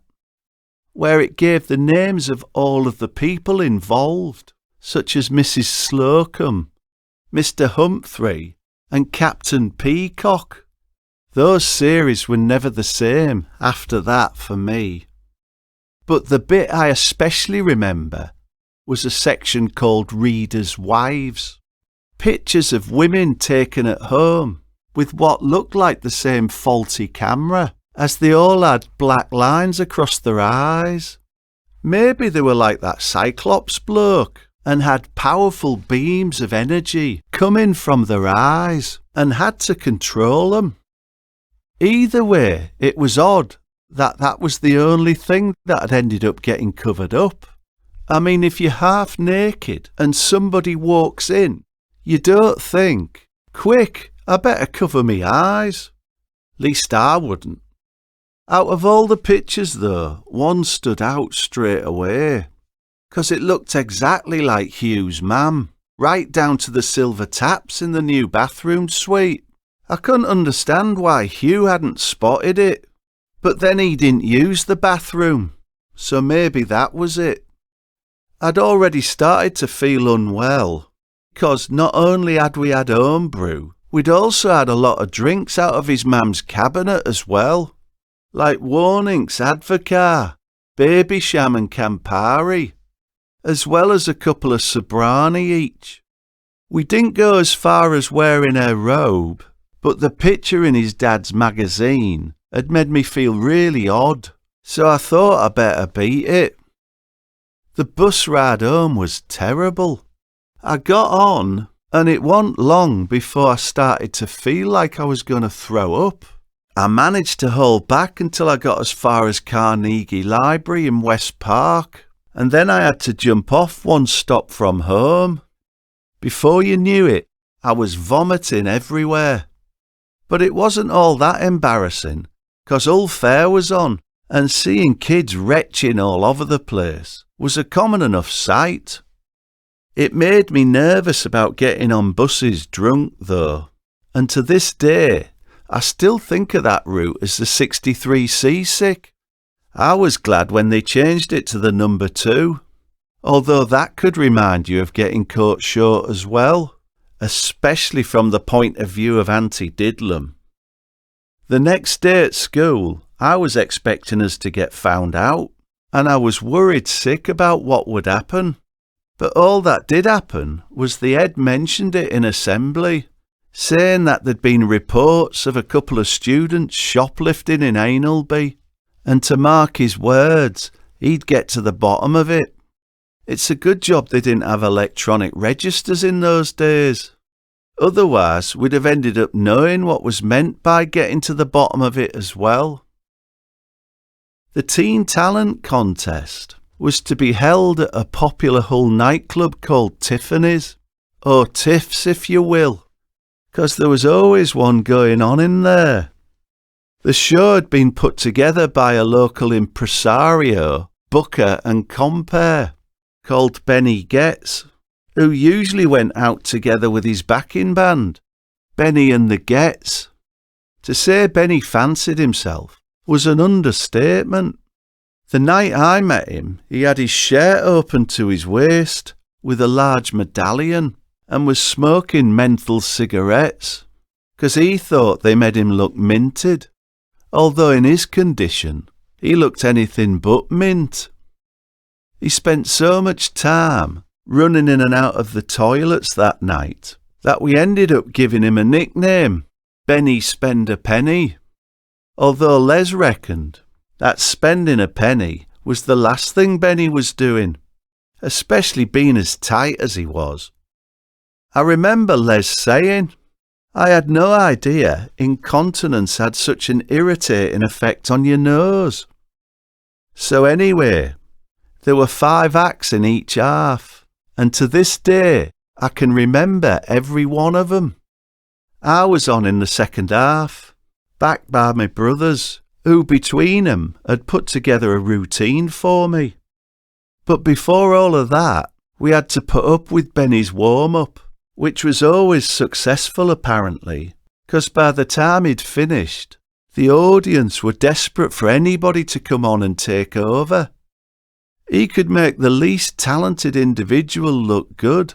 where it gave the names of all of the people involved, such as Mrs. Slocum, Mr. Humphrey, and Captain Peacock. Those series were never the same after that for me. But the bit I especially remember was a section called Readers' Wives. Pictures of women taken at home with what looked like the same faulty camera, as they all had black lines across their eyes. Maybe they were like that Cyclops bloke and had powerful beams of energy coming from their eyes and had to control them. Either way, it was odd that was the only thing that had ended up getting covered up. I mean, if you're half naked and somebody walks in, you don't think, quick, I better cover me eyes. Least I wouldn't. Out of all the pictures though, one stood out straight away, 'cause it looked exactly like Hugh's mam, right down to the silver taps in the new bathroom suite. I couldn't understand why Hugh hadn't spotted it, but then he didn't use the bathroom, so maybe that was it. I'd already started to feel unwell, 'cause not only had we had homebrew, we'd also had a lot of drinks out of his mam's cabinet as well, like Warninks, Advocar, Babysham and Campari, as well as a couple of Sobrani each. We didn't go as far as wearing her robe, but the picture in his dad's magazine had made me feel really odd, so I thought I better beat it. The bus ride home was terrible. I got on, and it wasn't long before I started to feel like I was going to throw up. I managed to hold back until I got as far as Carnegie Library in West Park, and then I had to jump off one stop from home. Before you knew it, I was vomiting everywhere. But it wasn't all that embarrassing, 'cause Hull Fair was on, and seeing kids retching all over the place was a common enough sight. It made me nervous about getting on buses drunk, though, and to this day, I still think of that route as the 63 Seasick. I was glad when they changed it to the number 2, although that could remind you of getting caught short as well, especially from the point of view of Auntie Didlum. The next day at school, I was expecting us to get found out, and I was worried sick about what would happen. But all that did happen was the head mentioned it in assembly, saying that there'd been reports of a couple of students shoplifting in Ainleby, and to mark his words, he'd get to the bottom of it. It's a good job they didn't have electronic registers in those days. Otherwise, we'd have ended up knowing what was meant by getting to the bottom of it as well. The Teen Talent Contest was to be held at a popular Hull nightclub called Tiffany's, or Tiff's if you will, 'cause there was always one going on in there. The show had been put together by a local impresario, booker and compere, called Benny Getz, who usually went out together with his backing band, Benny and the Getz. To say Benny fancied himself was an understatement. The night I met him, he had his shirt open to his waist, with a large medallion, and was smoking menthol cigarettes, 'cause he thought they made him look minted, although in his condition, he looked anything but mint. He spent so much time running in and out of the toilets that night that we ended up giving him a nickname, Benny Spend a Penny, although Les reckoned that spending a penny was the last thing Benny was doing, especially being as tight as he was. I remember Les saying, "I had no idea incontinence had such an irritating effect on your nose." So anyway, there were 5 acts in each half, and to this day I can remember every one of them. I was on in the second half, backed by my brothers, who between them had put together a routine for me. But before all of that, we had to put up with Benny's warm-up, which was always successful apparently, 'cause by the time he'd finished, the audience were desperate for anybody to come on and take over. He could make the least talented individual look good.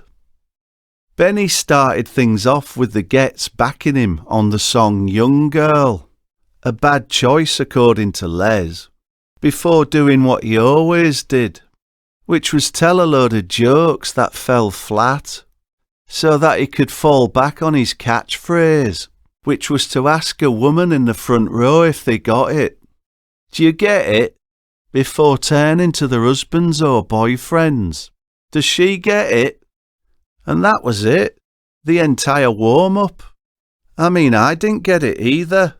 Benny started things off with the Getz backing him on the song Young Girl, a bad choice according to Les, before doing what he always did, which was tell a load of jokes that fell flat, so that he could fall back on his catchphrase, which was to ask a woman in the front row if they got it. "Do you get it?" before turning to their husbands or boyfriends. "Does she get it?" And that was it, the entire warm-up. I mean, I didn't get it either.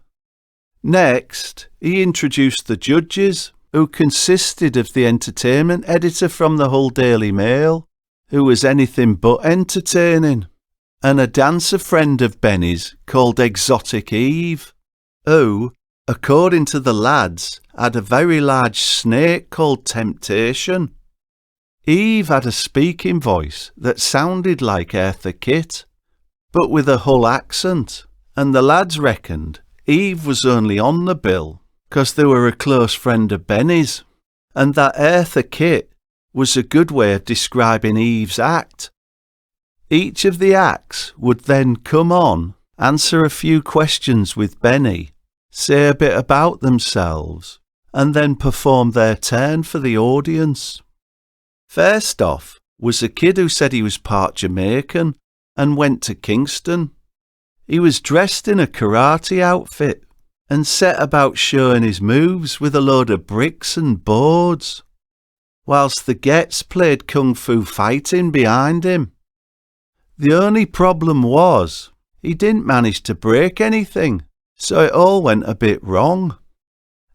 Next, he introduced the judges, who consisted of the entertainment editor from the Hull Daily Mail, who was anything but entertaining, and a dancer friend of Benny's called Exotic Eve, who, according to the lads, had a very large snake called Temptation. Eve had a speaking voice that sounded like Eartha Kitt, but with a Hull accent, and the lads reckoned Eve was only on the bill 'cause they were a close friend of Benny's, and that Eartha Kitt was a good way of describing Eve's act. Each of the acts would then come on, answer a few questions with Benny, say a bit about themselves, and then perform their turn for the audience. First off was a kid who said he was part Jamaican and went to Kingston. He was dressed in a karate outfit and set about showing his moves with a load of bricks and boards, whilst the Getz played kung fu fighting behind him. The only problem was he didn't manage to break anything, so it all went a bit wrong.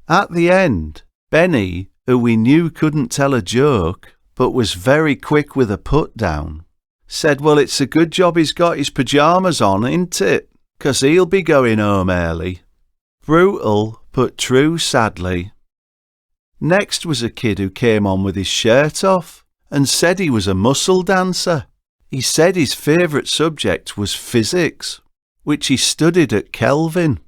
At the end, Benny, who we knew couldn't tell a joke but was very quick with a put-down, said, "Well, it's a good job he's got his pyjamas on, ain't it? 'Cause he'll be going home early." Brutal, but true, sadly. Next was a kid who came on with his shirt off and said he was a muscle dancer. He said his favourite subject was physics, which he studied at Kelvin,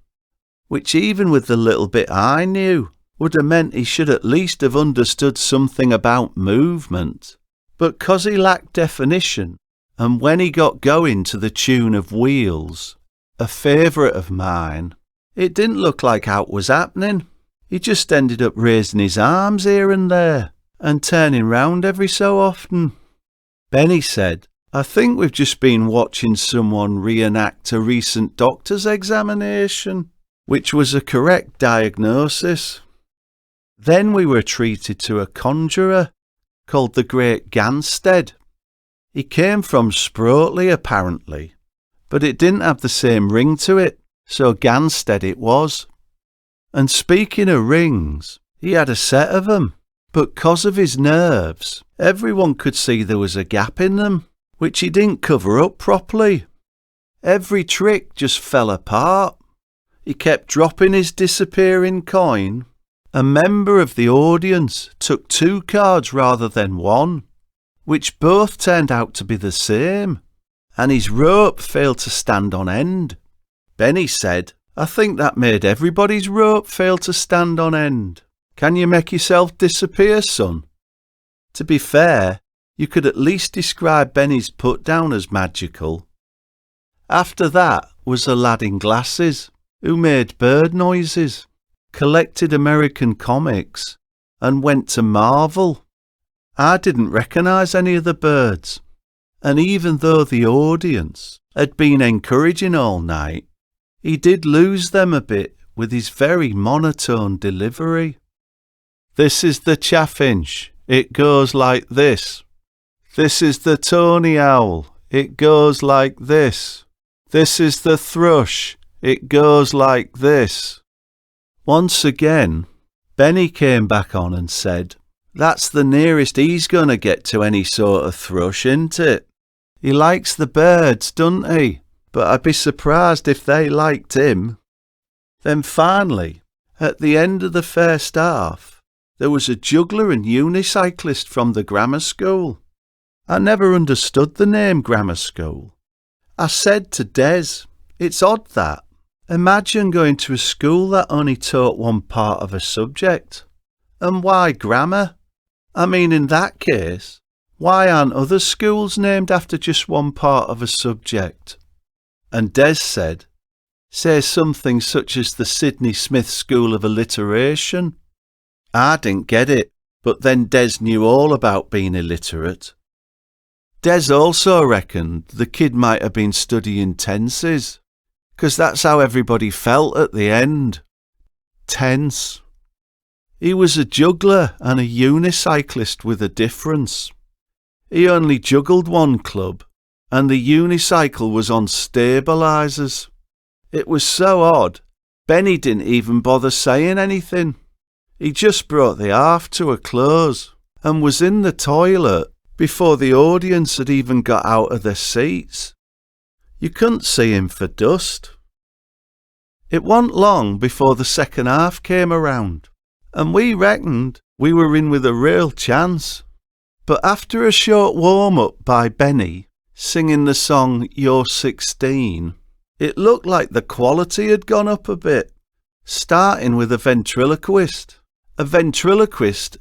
which even with the little bit I knew would have meant he should at least have understood something about movement. But 'cause he lacked definition, and when he got going to the tune of Wheels, a favourite of mine, it didn't look like how it was happening. He just ended up raising his arms here and there and turning round every so often. Benny said, "I think we've just been watching someone reenact a recent doctor's examination," which was a correct diagnosis. Then we were treated to a conjurer called the Great Gansted. He came from Sprotely apparently, but it didn't have the same ring to it, so Gansted it was. And speaking of rings, he had a set of them, but 'cause of his nerves, everyone could see there was a gap in them, which he didn't cover up properly. Every trick just fell apart. He kept dropping his disappearing coin. A member of the audience took 2 cards rather than 1, which both turned out to be the same, and his rope failed to stand on end. Benny said, "I think that made everybody's rope fail to stand on end. Can you make yourself disappear, son?" To be fair, you could at least describe Benny's put-down as magical. After that was a lad in glasses who made bird noises, collected American comics, and went to Marvel. I didn't recognise any of the birds, and even though the audience had been encouraging all night, he did lose them a bit with his very monotone delivery. "This is the chaffinch, it goes like this. This is the tony owl, it goes like this. This is the thrush, it goes like this." Once again, Benny came back on and said, "That's the nearest he's going to get to any sort of thrush, isn't it? He likes the birds, doesn't he? But I'd be surprised if they liked him." Then finally, at the end of the first half, there was a juggler and unicyclist from the grammar school. I never understood the name grammar school. I said to Des, "It's odd that. Imagine going to a school that only taught one part of a subject. And why grammar? I mean, in that case, why aren't other schools named after just one part of a subject?" And Des said, "Say something such as the Sydney Smith School of Alliteration." I didn't get it, but then Des knew all about being illiterate. Des also reckoned the kid might have been studying tenses, 'cause that's how everybody felt at the end. Tense. He was a juggler and a unicyclist with a difference. He only juggled one club, and the unicycle was on stabilisers. It was so odd, Benny didn't even bother saying anything. He just brought the half to a close, and was in the toilet before the audience had even got out of their seats. You couldn't see him for dust. It wasn't long before the second half came around, and we reckoned we were in with a real chance. But after a short warm-up by Benny, singing the song "You're 16, it looked like the quality had gone up a bit, starting with a ventriloquist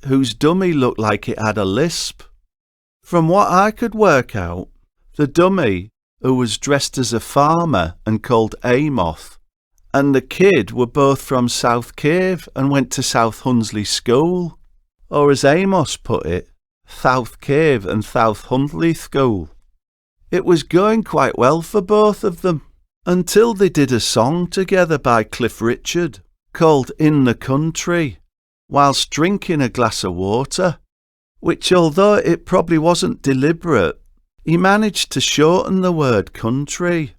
whose dummy looked like it had a lisp. From what I could work out, the dummy, who was dressed as a farmer and called Amoth, and the kid were both from South Cave and went to South Hunsley School, or as Amos put it, South Cave and South Hunsley School. It was going quite well for both of them, until they did a song together by Cliff Richard, called "In the Country," whilst drinking a glass of water, which, although it probably wasn't deliberate, he managed to shorten the word country.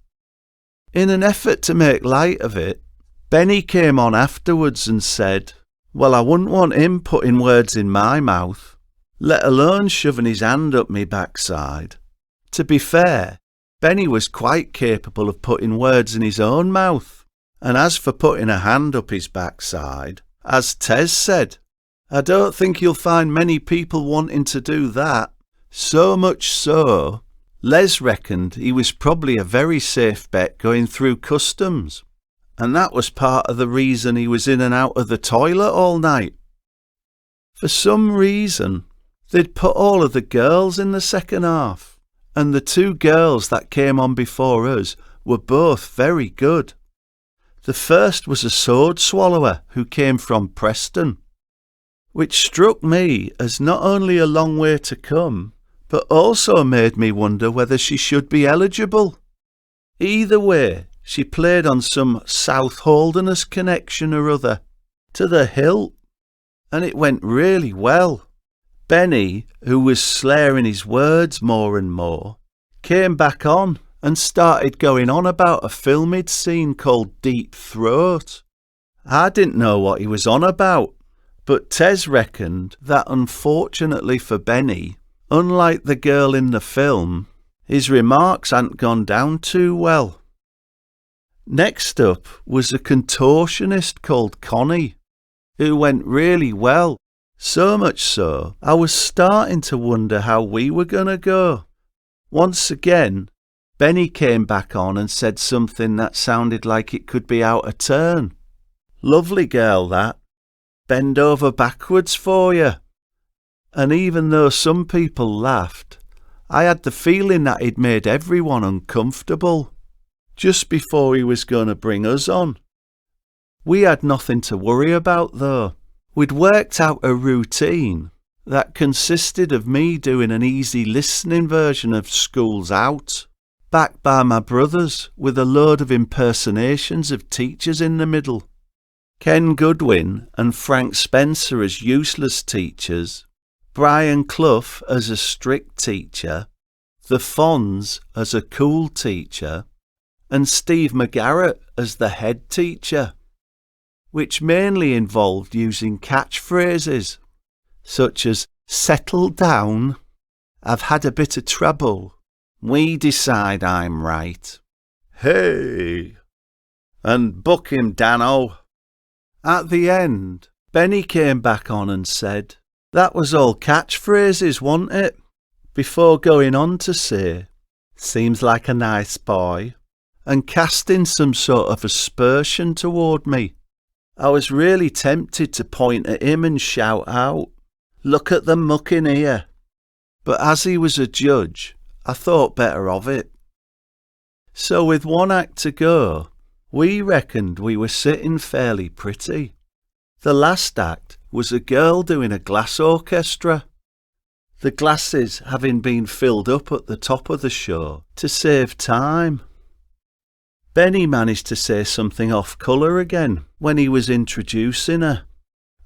In an effort to make light of it, Benny came on afterwards and said, "Well, I wouldn't want him putting words in my mouth, let alone shoving his hand up me backside." To be fair, Benny was quite capable of putting words in his own mouth, and as for putting a hand up his backside, as Tez said, I don't think you'll find many people wanting to do that. So much so, Les reckoned he was probably a very safe bet going through customs, and that was part of the reason he was in and out of the toilet all night. For some reason, they'd put all of the girls in the second half, and the 2 girls that came on before us were both very good. The first was a sword swallower who came from Preston, which struck me as not only a long way to come, but also made me wonder whether she should be eligible. Either way, she played on some South Holderness connection or other, to the hilt, and it went really well. Benny, who was slurring his words more and more, came back on and started going on about a film he'd seen called Deep Throat. I didn't know what he was on about, but Tez reckoned that unfortunately for Benny, unlike the girl in the film, his remarks hadn't gone down too well. Next up was a contortionist called Connie, who went really well, so much so I was starting to wonder how we were going to go. Once again, Benny came back on and said something that sounded like it could be out of turn. Lovely girl, that. Bend over backwards for you. And even though some people laughed, I had the feeling that he'd made everyone uncomfortable. Just before he was going to bring us on. We had nothing to worry about though. We'd worked out a routine that consisted of me doing an easy listening version of School's Out, backed by my brothers with a load of impersonations of teachers in the middle. Ken Goodwin and Frank Spencer as useless teachers, Brian Clough as a strict teacher, the Fonz as a cool teacher, and Steve McGarrett as the head teacher, which mainly involved using catchphrases such as "settle down," "I've had a bit of trouble," "we decide I'm right," "hey," and "book him, Dano." At the end, Benny came back on and said, "That was all catchphrases, wasn't it?" Before going on to say, "Seems like a nice boy," and casting some sort of aspersion toward me. I was really tempted to point at him and shout out, "Look at the muck in here." But as he was a judge, I thought better of it. So with one act to go, we reckoned we were sitting fairly pretty. The last act was a girl doing a glass orchestra, the glasses having been filled up at the top of the show to save time. Benny managed to say something off colour again when he was introducing her.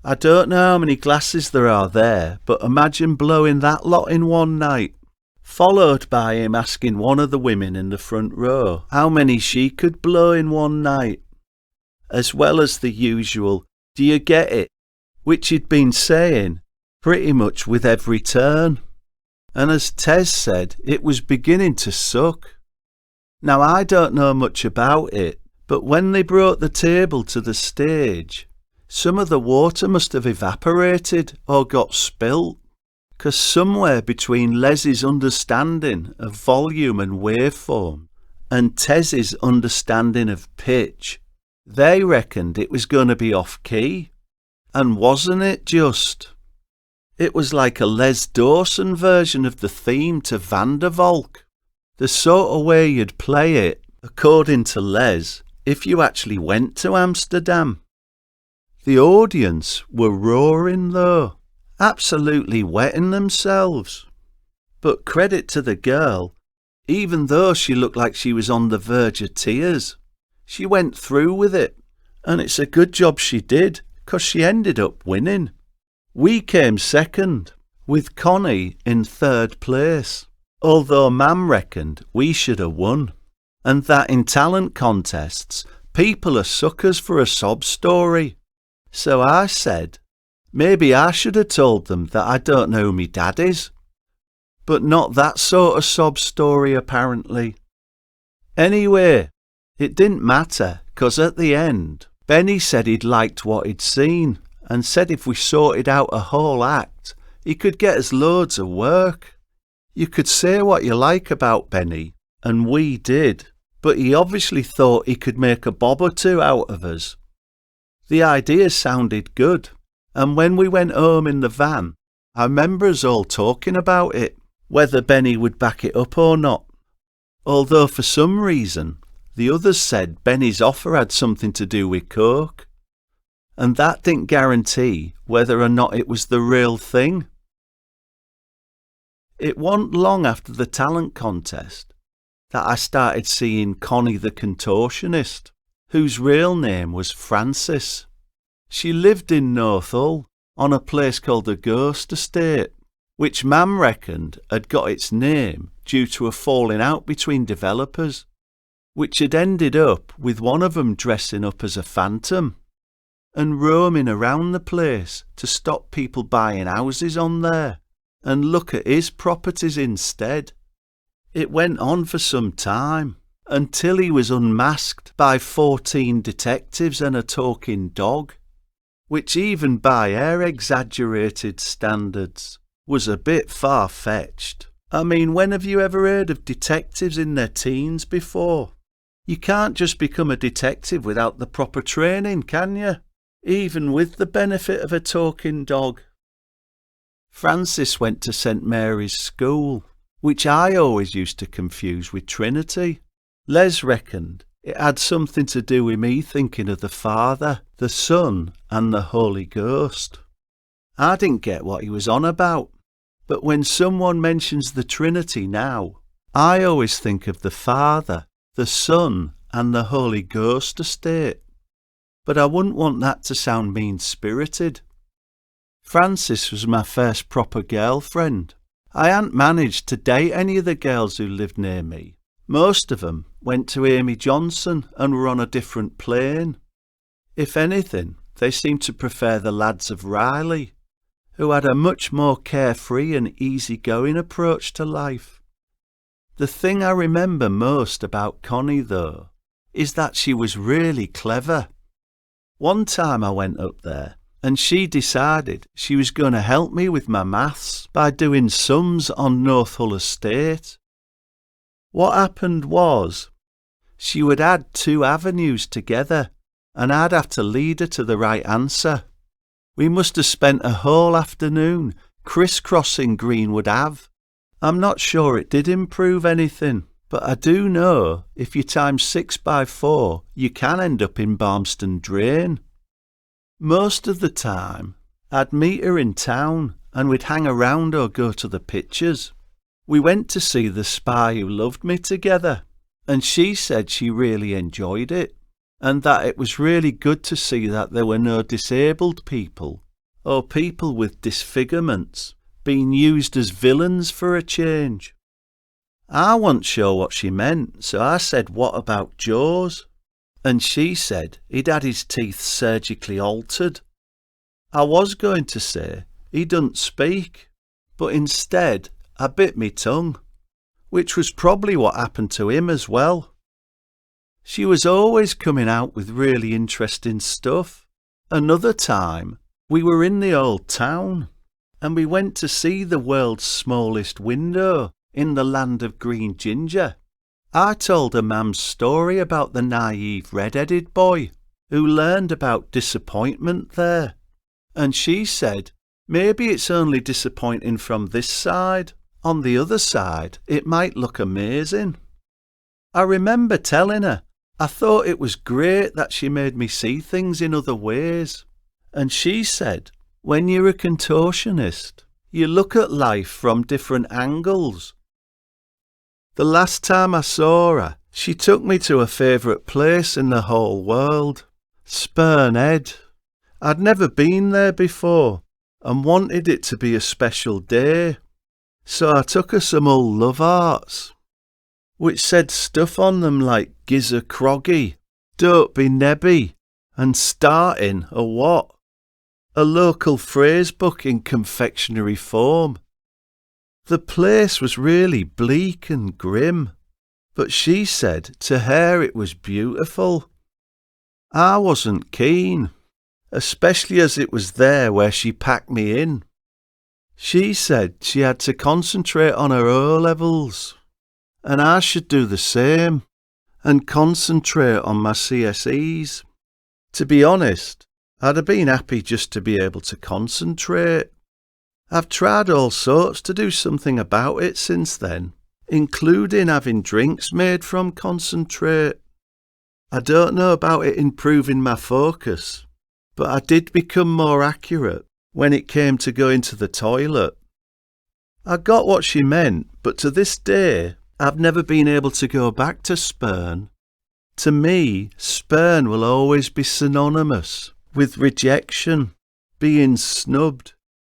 I don't know how many glasses there are there, but imagine blowing that lot in one night. Followed by him asking one of the women in the front row how many she could blow in one night, as well as the usual "do you get it?" which he'd been saying pretty much with every turn. And as Tez said, it was beginning to suck. Now I don't know much about it, but when they brought the table to the stage, some of the water must have evaporated or got spilt, 'cause somewhere between Leslie's understanding of volume and waveform and Tez's understanding of pitch, they reckoned it was going to be off key. And wasn't it just? It was like a Les Dawson version of the theme to Van der Valk, the sort of way you'd play it, according to Les, if you actually went to Amsterdam. The audience were roaring though, absolutely wetting themselves. But credit to the girl, even though she looked like she was on the verge of tears, she went through with it, and it's a good job she did, 'cause she ended up winning. We came second, with Connie in third place, although Mam reckoned we should have won, and that in talent contests, people are suckers for a sob story. So I said, maybe I should have told them that I don't know who me dad is. But not that sort of sob story, apparently. Anyway, it didn't matter, 'cause at the end, Benny said he'd liked what he'd seen, and said if we sorted out a whole act, he could get us loads of work. You could say what you like about Benny, and we did, but he obviously thought he could make a bob or two out of us. The idea sounded good, and when we went home in the van, I remember us all talking about it, whether Benny would back it up or not. Although for some reason, the others said Benny's offer had something to do with coke, and that didn't guarantee whether or not it was the real thing. It wasn't long after the talent contest that I started seeing Connie the contortionist, whose real name was Frances. She lived in North Hull, on a place called the Ghost Estate, which Mam reckoned had got its name due to a falling out between developers, which had ended up with one of them dressing up as a phantom and roaming around the place to stop people buying houses on there and look at his properties instead. It went on for some time, until he was unmasked by 14 detectives and a talking dog, which even by our exaggerated standards was a bit far-fetched. I mean, when have you ever heard of detectives in their teens before? You can't just become a detective without the proper training, can you? Even with the benefit of a talking dog. Francis went to St. Mary's School, which I always used to confuse with Trinity. Les reckoned it had something to do with me thinking of the Father, the Son, and the Holy Ghost. I didn't get what he was on about, but when someone mentions the Trinity now, I always think of the Father, the Son, and the Holy Ghost estate. But I wouldn't want that to sound mean-spirited. Frances was my first proper girlfriend. I hadn't managed to date any of the girls who lived near me. Most of them went to Amy Johnson and were on a different plane. If anything, they seemed to prefer the lads of Riley, who had a much more carefree and easy-going approach to life. The thing I remember most about Connie, though, is that she was really clever. One time I went up there, and she decided she was going to help me with my maths by doing sums on North Hull Estate. What happened was, she would add 2 avenues together, and I'd have to lead her to the right answer. We must have spent a whole afternoon crisscrossing Greenwood Ave. I'm not sure it did improve anything, but I do know if you times 6 by 4, you can end up in Barmston Drain. Most of the time, I'd meet her in town and we'd hang around or go to the pictures. We went to see The Spy Who Loved Me together, and she said she really enjoyed it, and that it was really good to see that there were no disabled people or people with disfigurements being used as villains for a change. I wasn't sure what she meant, so I said, "What about Joe's?" And she said he'd had his teeth surgically altered. I was going to say he doesn't speak, but instead I bit me tongue, which was probably what happened to him as well. She was always coming out with really interesting stuff. Another time, we were in the old town, and we went to see the world's smallest window in the land of green ginger. I told her Mam's story about the naive red-headed boy who learned about disappointment there, and she said, maybe it's only disappointing from this side. On the other side, it might look amazing. I remember telling her I thought it was great that she made me see things in other ways, and she said, when you're a contortionist, you look at life from different angles. The last time I saw her, she took me to a favourite place in the whole world, Spurn Head. I'd never been there before and wanted it to be a special day, so I took her some old love arts, which said stuff on them like "Gizzer Croggy," "Don't be nebby," and "Starting a what?" A local phrase book in confectionery form. The place was really bleak and grim, but she said to her it was beautiful. I wasn't keen, especially as it was there where she packed me in. She said she had to concentrate on her O-levels, and I should do the same, and concentrate on my CSEs. To be honest, I'd have been happy just to be able to concentrate. I've tried all sorts to do something about it since then, including having drinks made from concentrate. I don't know about it improving my focus, but I did become more accurate when it came to going to the toilet. I got what she meant, but to this day, I've never been able to go back to Spurn. To me, Spurn will always be synonymous with rejection, being snubbed,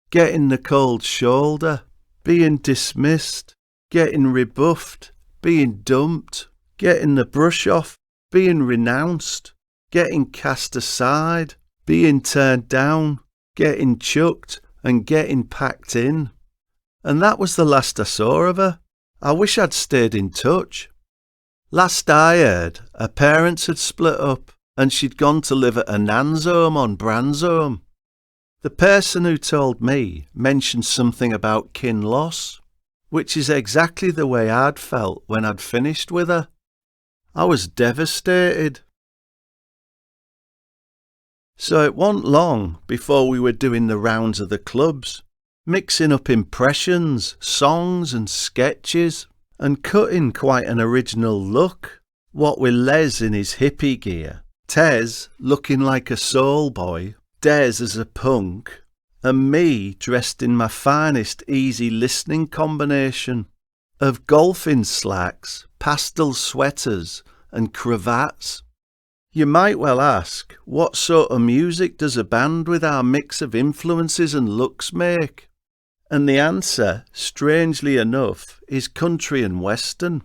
getting the cold shoulder, being dismissed, getting rebuffed, being dumped, getting the brush off, being renounced, getting cast aside, being turned down, getting chucked and getting packed in. And that was the last I saw of her. I wish I'd stayed in touch. Last I heard, her parents had split up and she'd gone to live at a nan's home on Bransholme. The person who told me mentioned something about kin loss, which is exactly the way I'd felt when I'd finished with her. I was devastated. So it wasn't long before we were doing the rounds of the clubs, mixing up impressions, songs and sketches, and cutting quite an original look, what with Les in his hippie gear, Tez looking like a soul boy, Des as a punk, and me dressed in my finest easy listening combination of golfing slacks, pastel sweaters and cravats. You might well ask, what sort of music does a band with our mix of influences and looks make? And the answer, strangely enough, is country and western.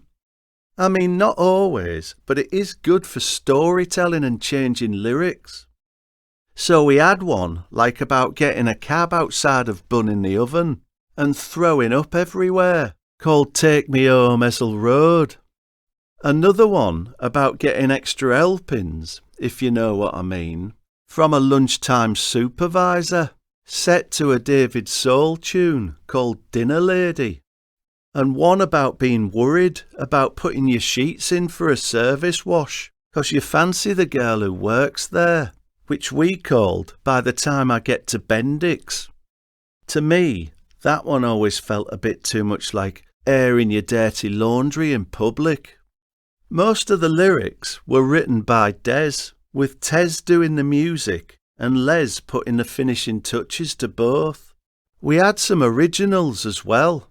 I mean, not always, but it is good for storytelling and changing lyrics. So we had one, like about getting a cab outside of Bun in the Oven and throwing up everywhere, called Take Me Home Ezel Road. Another one about getting extra helpings, if you know what I mean, from a lunchtime supervisor, set to a David Soul tune called Dinner Lady. And one about being worried about putting your sheets in for a service wash, 'cause you fancy the girl who works there, which we called By the Time I Get to Bendix. To me, that one always felt a bit too much like airing your dirty laundry in public. Most of the lyrics were written by Des, with Tez doing the music and Les putting the finishing touches to both. We had some originals as well,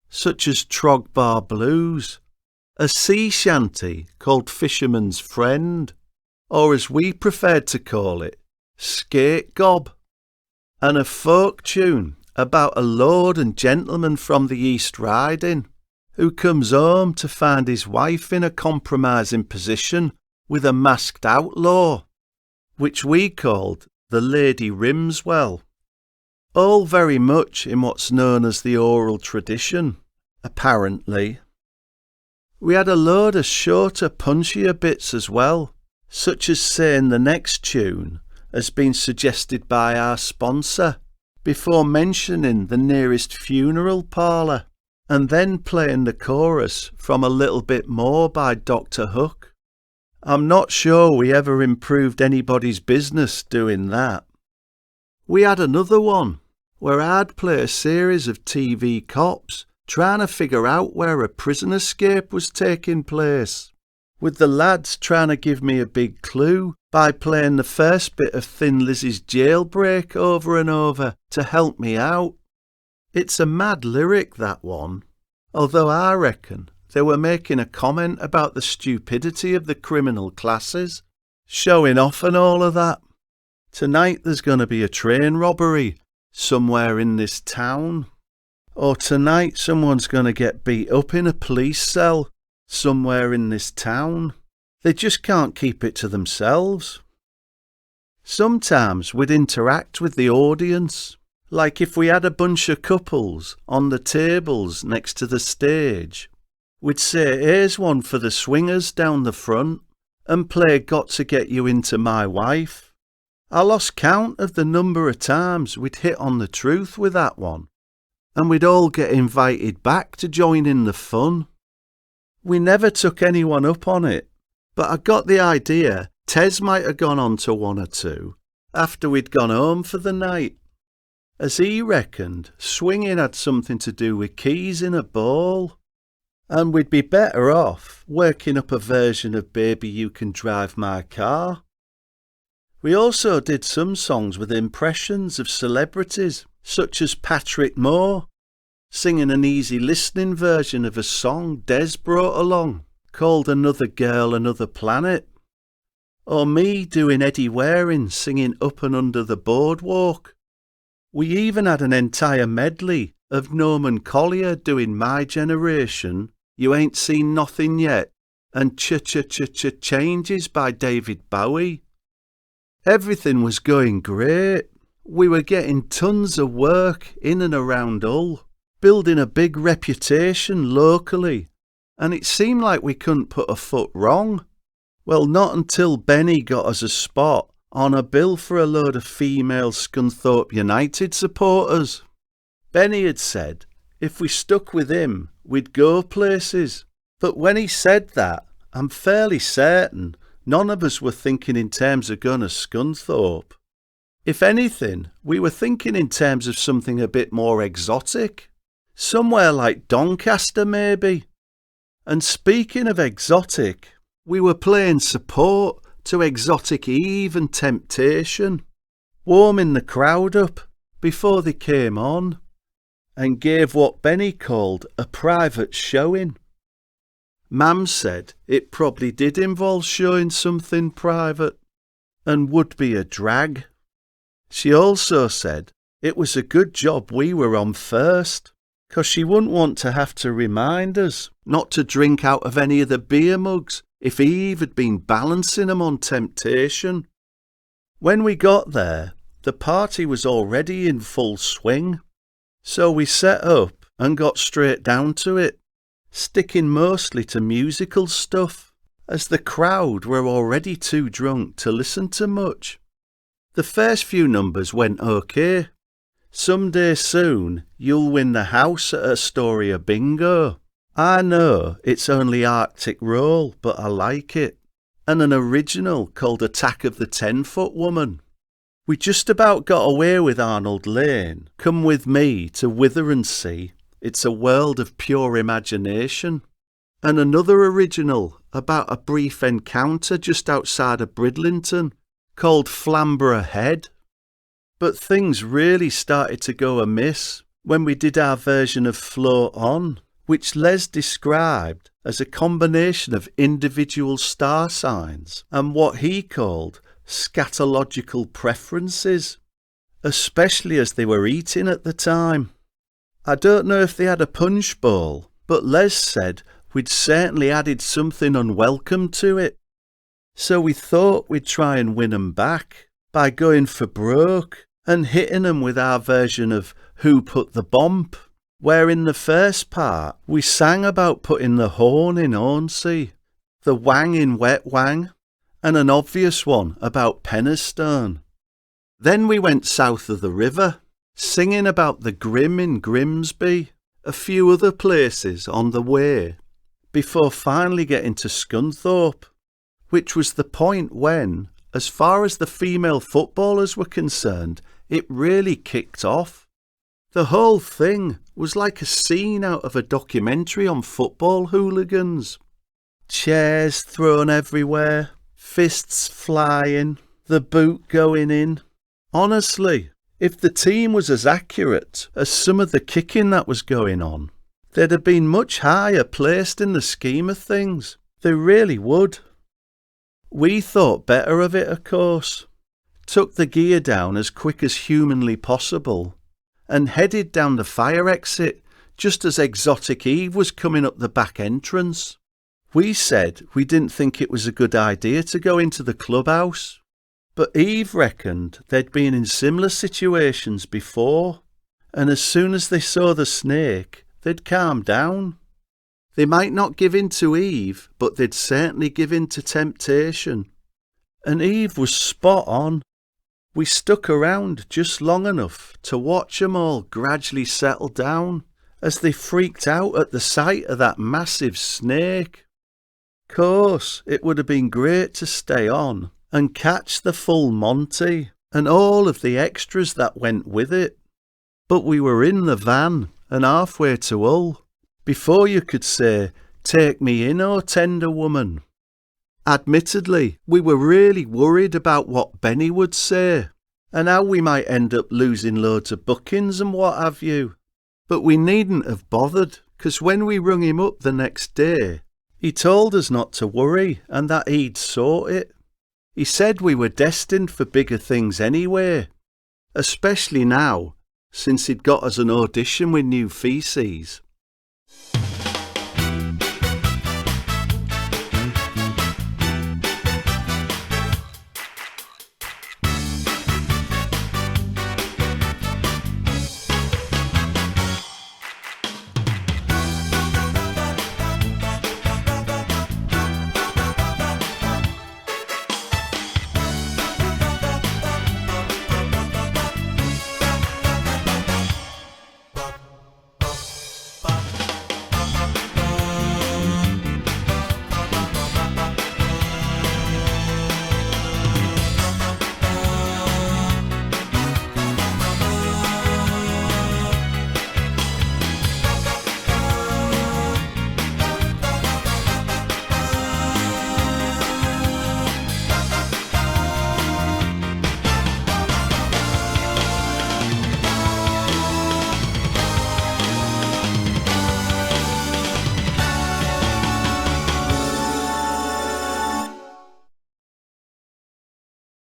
such as Trogbar Blues, a sea shanty called Fisherman's Friend, or as we preferred to call it, Skate Gob, and a folk tune about a lord and gentleman from the East Riding who comes home to find his wife in a compromising position with a masked outlaw, which we called the Lady Rimswell. All very much in what's known as the oral tradition, apparently. We had a load of shorter, punchier bits as well, such as saying the next tune has been suggested by our sponsor, before mentioning the nearest funeral parlour, and then playing the chorus from A Little Bit More by Dr. Hook. I'm not sure we ever improved anybody's business doing that. We had another one, where I'd play a series of TV cops trying to figure out where a prison escape was taking place, with the lads trying to give me a big clue by playing the first bit of Thin Lizzy's Jailbreak over and over to help me out. It's a mad lyric, that one, although I reckon they were making a comment about the stupidity of the criminal classes, showing off and all of that. Tonight there's going to be a train robbery somewhere in this town. Or tonight someone's going to get beat up in a police cell somewhere in this town. They just can't keep it to themselves. Sometimes we'd interact with the audience, like if we had a bunch of couples on the tables next to the stage. We'd say, here's one for the swingers down the front, and play Got to Get You Into My Wife. I lost count of the number of times we'd hit on the truth with that one, and we'd all get invited back to join in the fun. We never took anyone up on it, but I got the idea Tez might have gone on to one or two after we'd gone home for the night, as he reckoned swinging had something to do with keys in a ball, and we'd be better off working up a version of Baby You Can Drive My Car. We also did some songs with impressions of celebrities, such as Patrick Moore, singing an easy listening version of a song Des brought along, called Another Girl, Another Planet, or me doing Eddie Waring singing Up and Under the Boardwalk. We even had an entire medley of Norman Collier doing My Generation, You Ain't Seen Nothing Yet, and Changes by David Bowie. Everything was going great. We were getting tons of work in and around Hull, building a big reputation locally, and it seemed like we couldn't put a foot wrong. Well, not until Benny got us a spot on a bill for a load of female Scunthorpe United supporters. Benny had said if we stuck with him, we'd go places. But when he said that, I'm fairly certain none of us were thinking in terms of going to Scunthorpe. If anything, we were thinking in terms of something a bit more exotic. Somewhere like Doncaster, maybe. And speaking of exotic, we were playing support to Exotic Eve and Temptation, warming the crowd up before they came on, and gave what Benny called a private showing. Mam said it probably did involve showing something private, and would be a drag. She also said it was a good job we were on first, 'cause she wouldn't want to have to remind us not to drink out of any of the beer mugs if Eve had been balancing them on Temptation. When we got there, the party was already in full swing, so we set up and got straight down to it, sticking mostly to musical stuff, as the crowd were already too drunk to listen to much. The first few numbers went okay. Someday soon you'll win the house at Astoria Bingo. I know it's only Arctic Roll, but I like it. And an original called Attack of the 10-Foot Woman. We just about got away with Arnold Lane. Come with me to Withersea. It's a world of pure imagination. And another original about a brief encounter just outside of Bridlington called Flamborough Head. But things really started to go amiss when we did our version of Float On, which Les described as a combination of individual star signs and what he called scatological preferences, especially as they were eating at the time. I don't know if they had a punch bowl, but Les said we'd certainly added something unwelcome to it. So we thought we'd try and win 'em back by going for broke and hitting 'em with our version of Who Put the Bomb, where in the first part we sang about putting the horn in Hornsey, the wang in Wet Wang, and an obvious one about Penistone. Then we went south of the river, singing about the Grim in Grimsby, a few other places on the way, before finally getting to Scunthorpe, which was the point when, as far as the female footballers were concerned, it really kicked off. The whole thing was like a scene out of a documentary on football hooligans. Chairs thrown everywhere, fists flying, the boot going in. Honestly, if the team was as accurate as some of the kicking that was going on, they'd have been much higher placed in the scheme of things. They really would. We thought better of it, of course, took the gear down as quick as humanly possible, and headed down the fire exit just as Exotic Eve was coming up the back entrance. We said we didn't think it was a good idea to go into the clubhouse, but Eve reckoned they'd been in similar situations before, and as soon as they saw the snake, they'd calm down. They might not give in to Eve, but they'd certainly give in to temptation. And Eve was spot on. We stuck around just long enough to watch 'em all gradually settle down as they freaked out at the sight of that massive snake. Course, it would have been great to stay on and catch the full Monty and all of the extras that went with it. But we were in the van and halfway to Hull before you could say, "Take me in, oh tender woman." Admittedly, we were really worried about what Benny would say and how we might end up losing loads of bookings and what have you. But we needn't have bothered, 'cause when we rung him up the next day, he told us not to worry and that he'd sort it. He said we were destined for bigger things anyway, especially now, since he'd got us an audition with New Feces.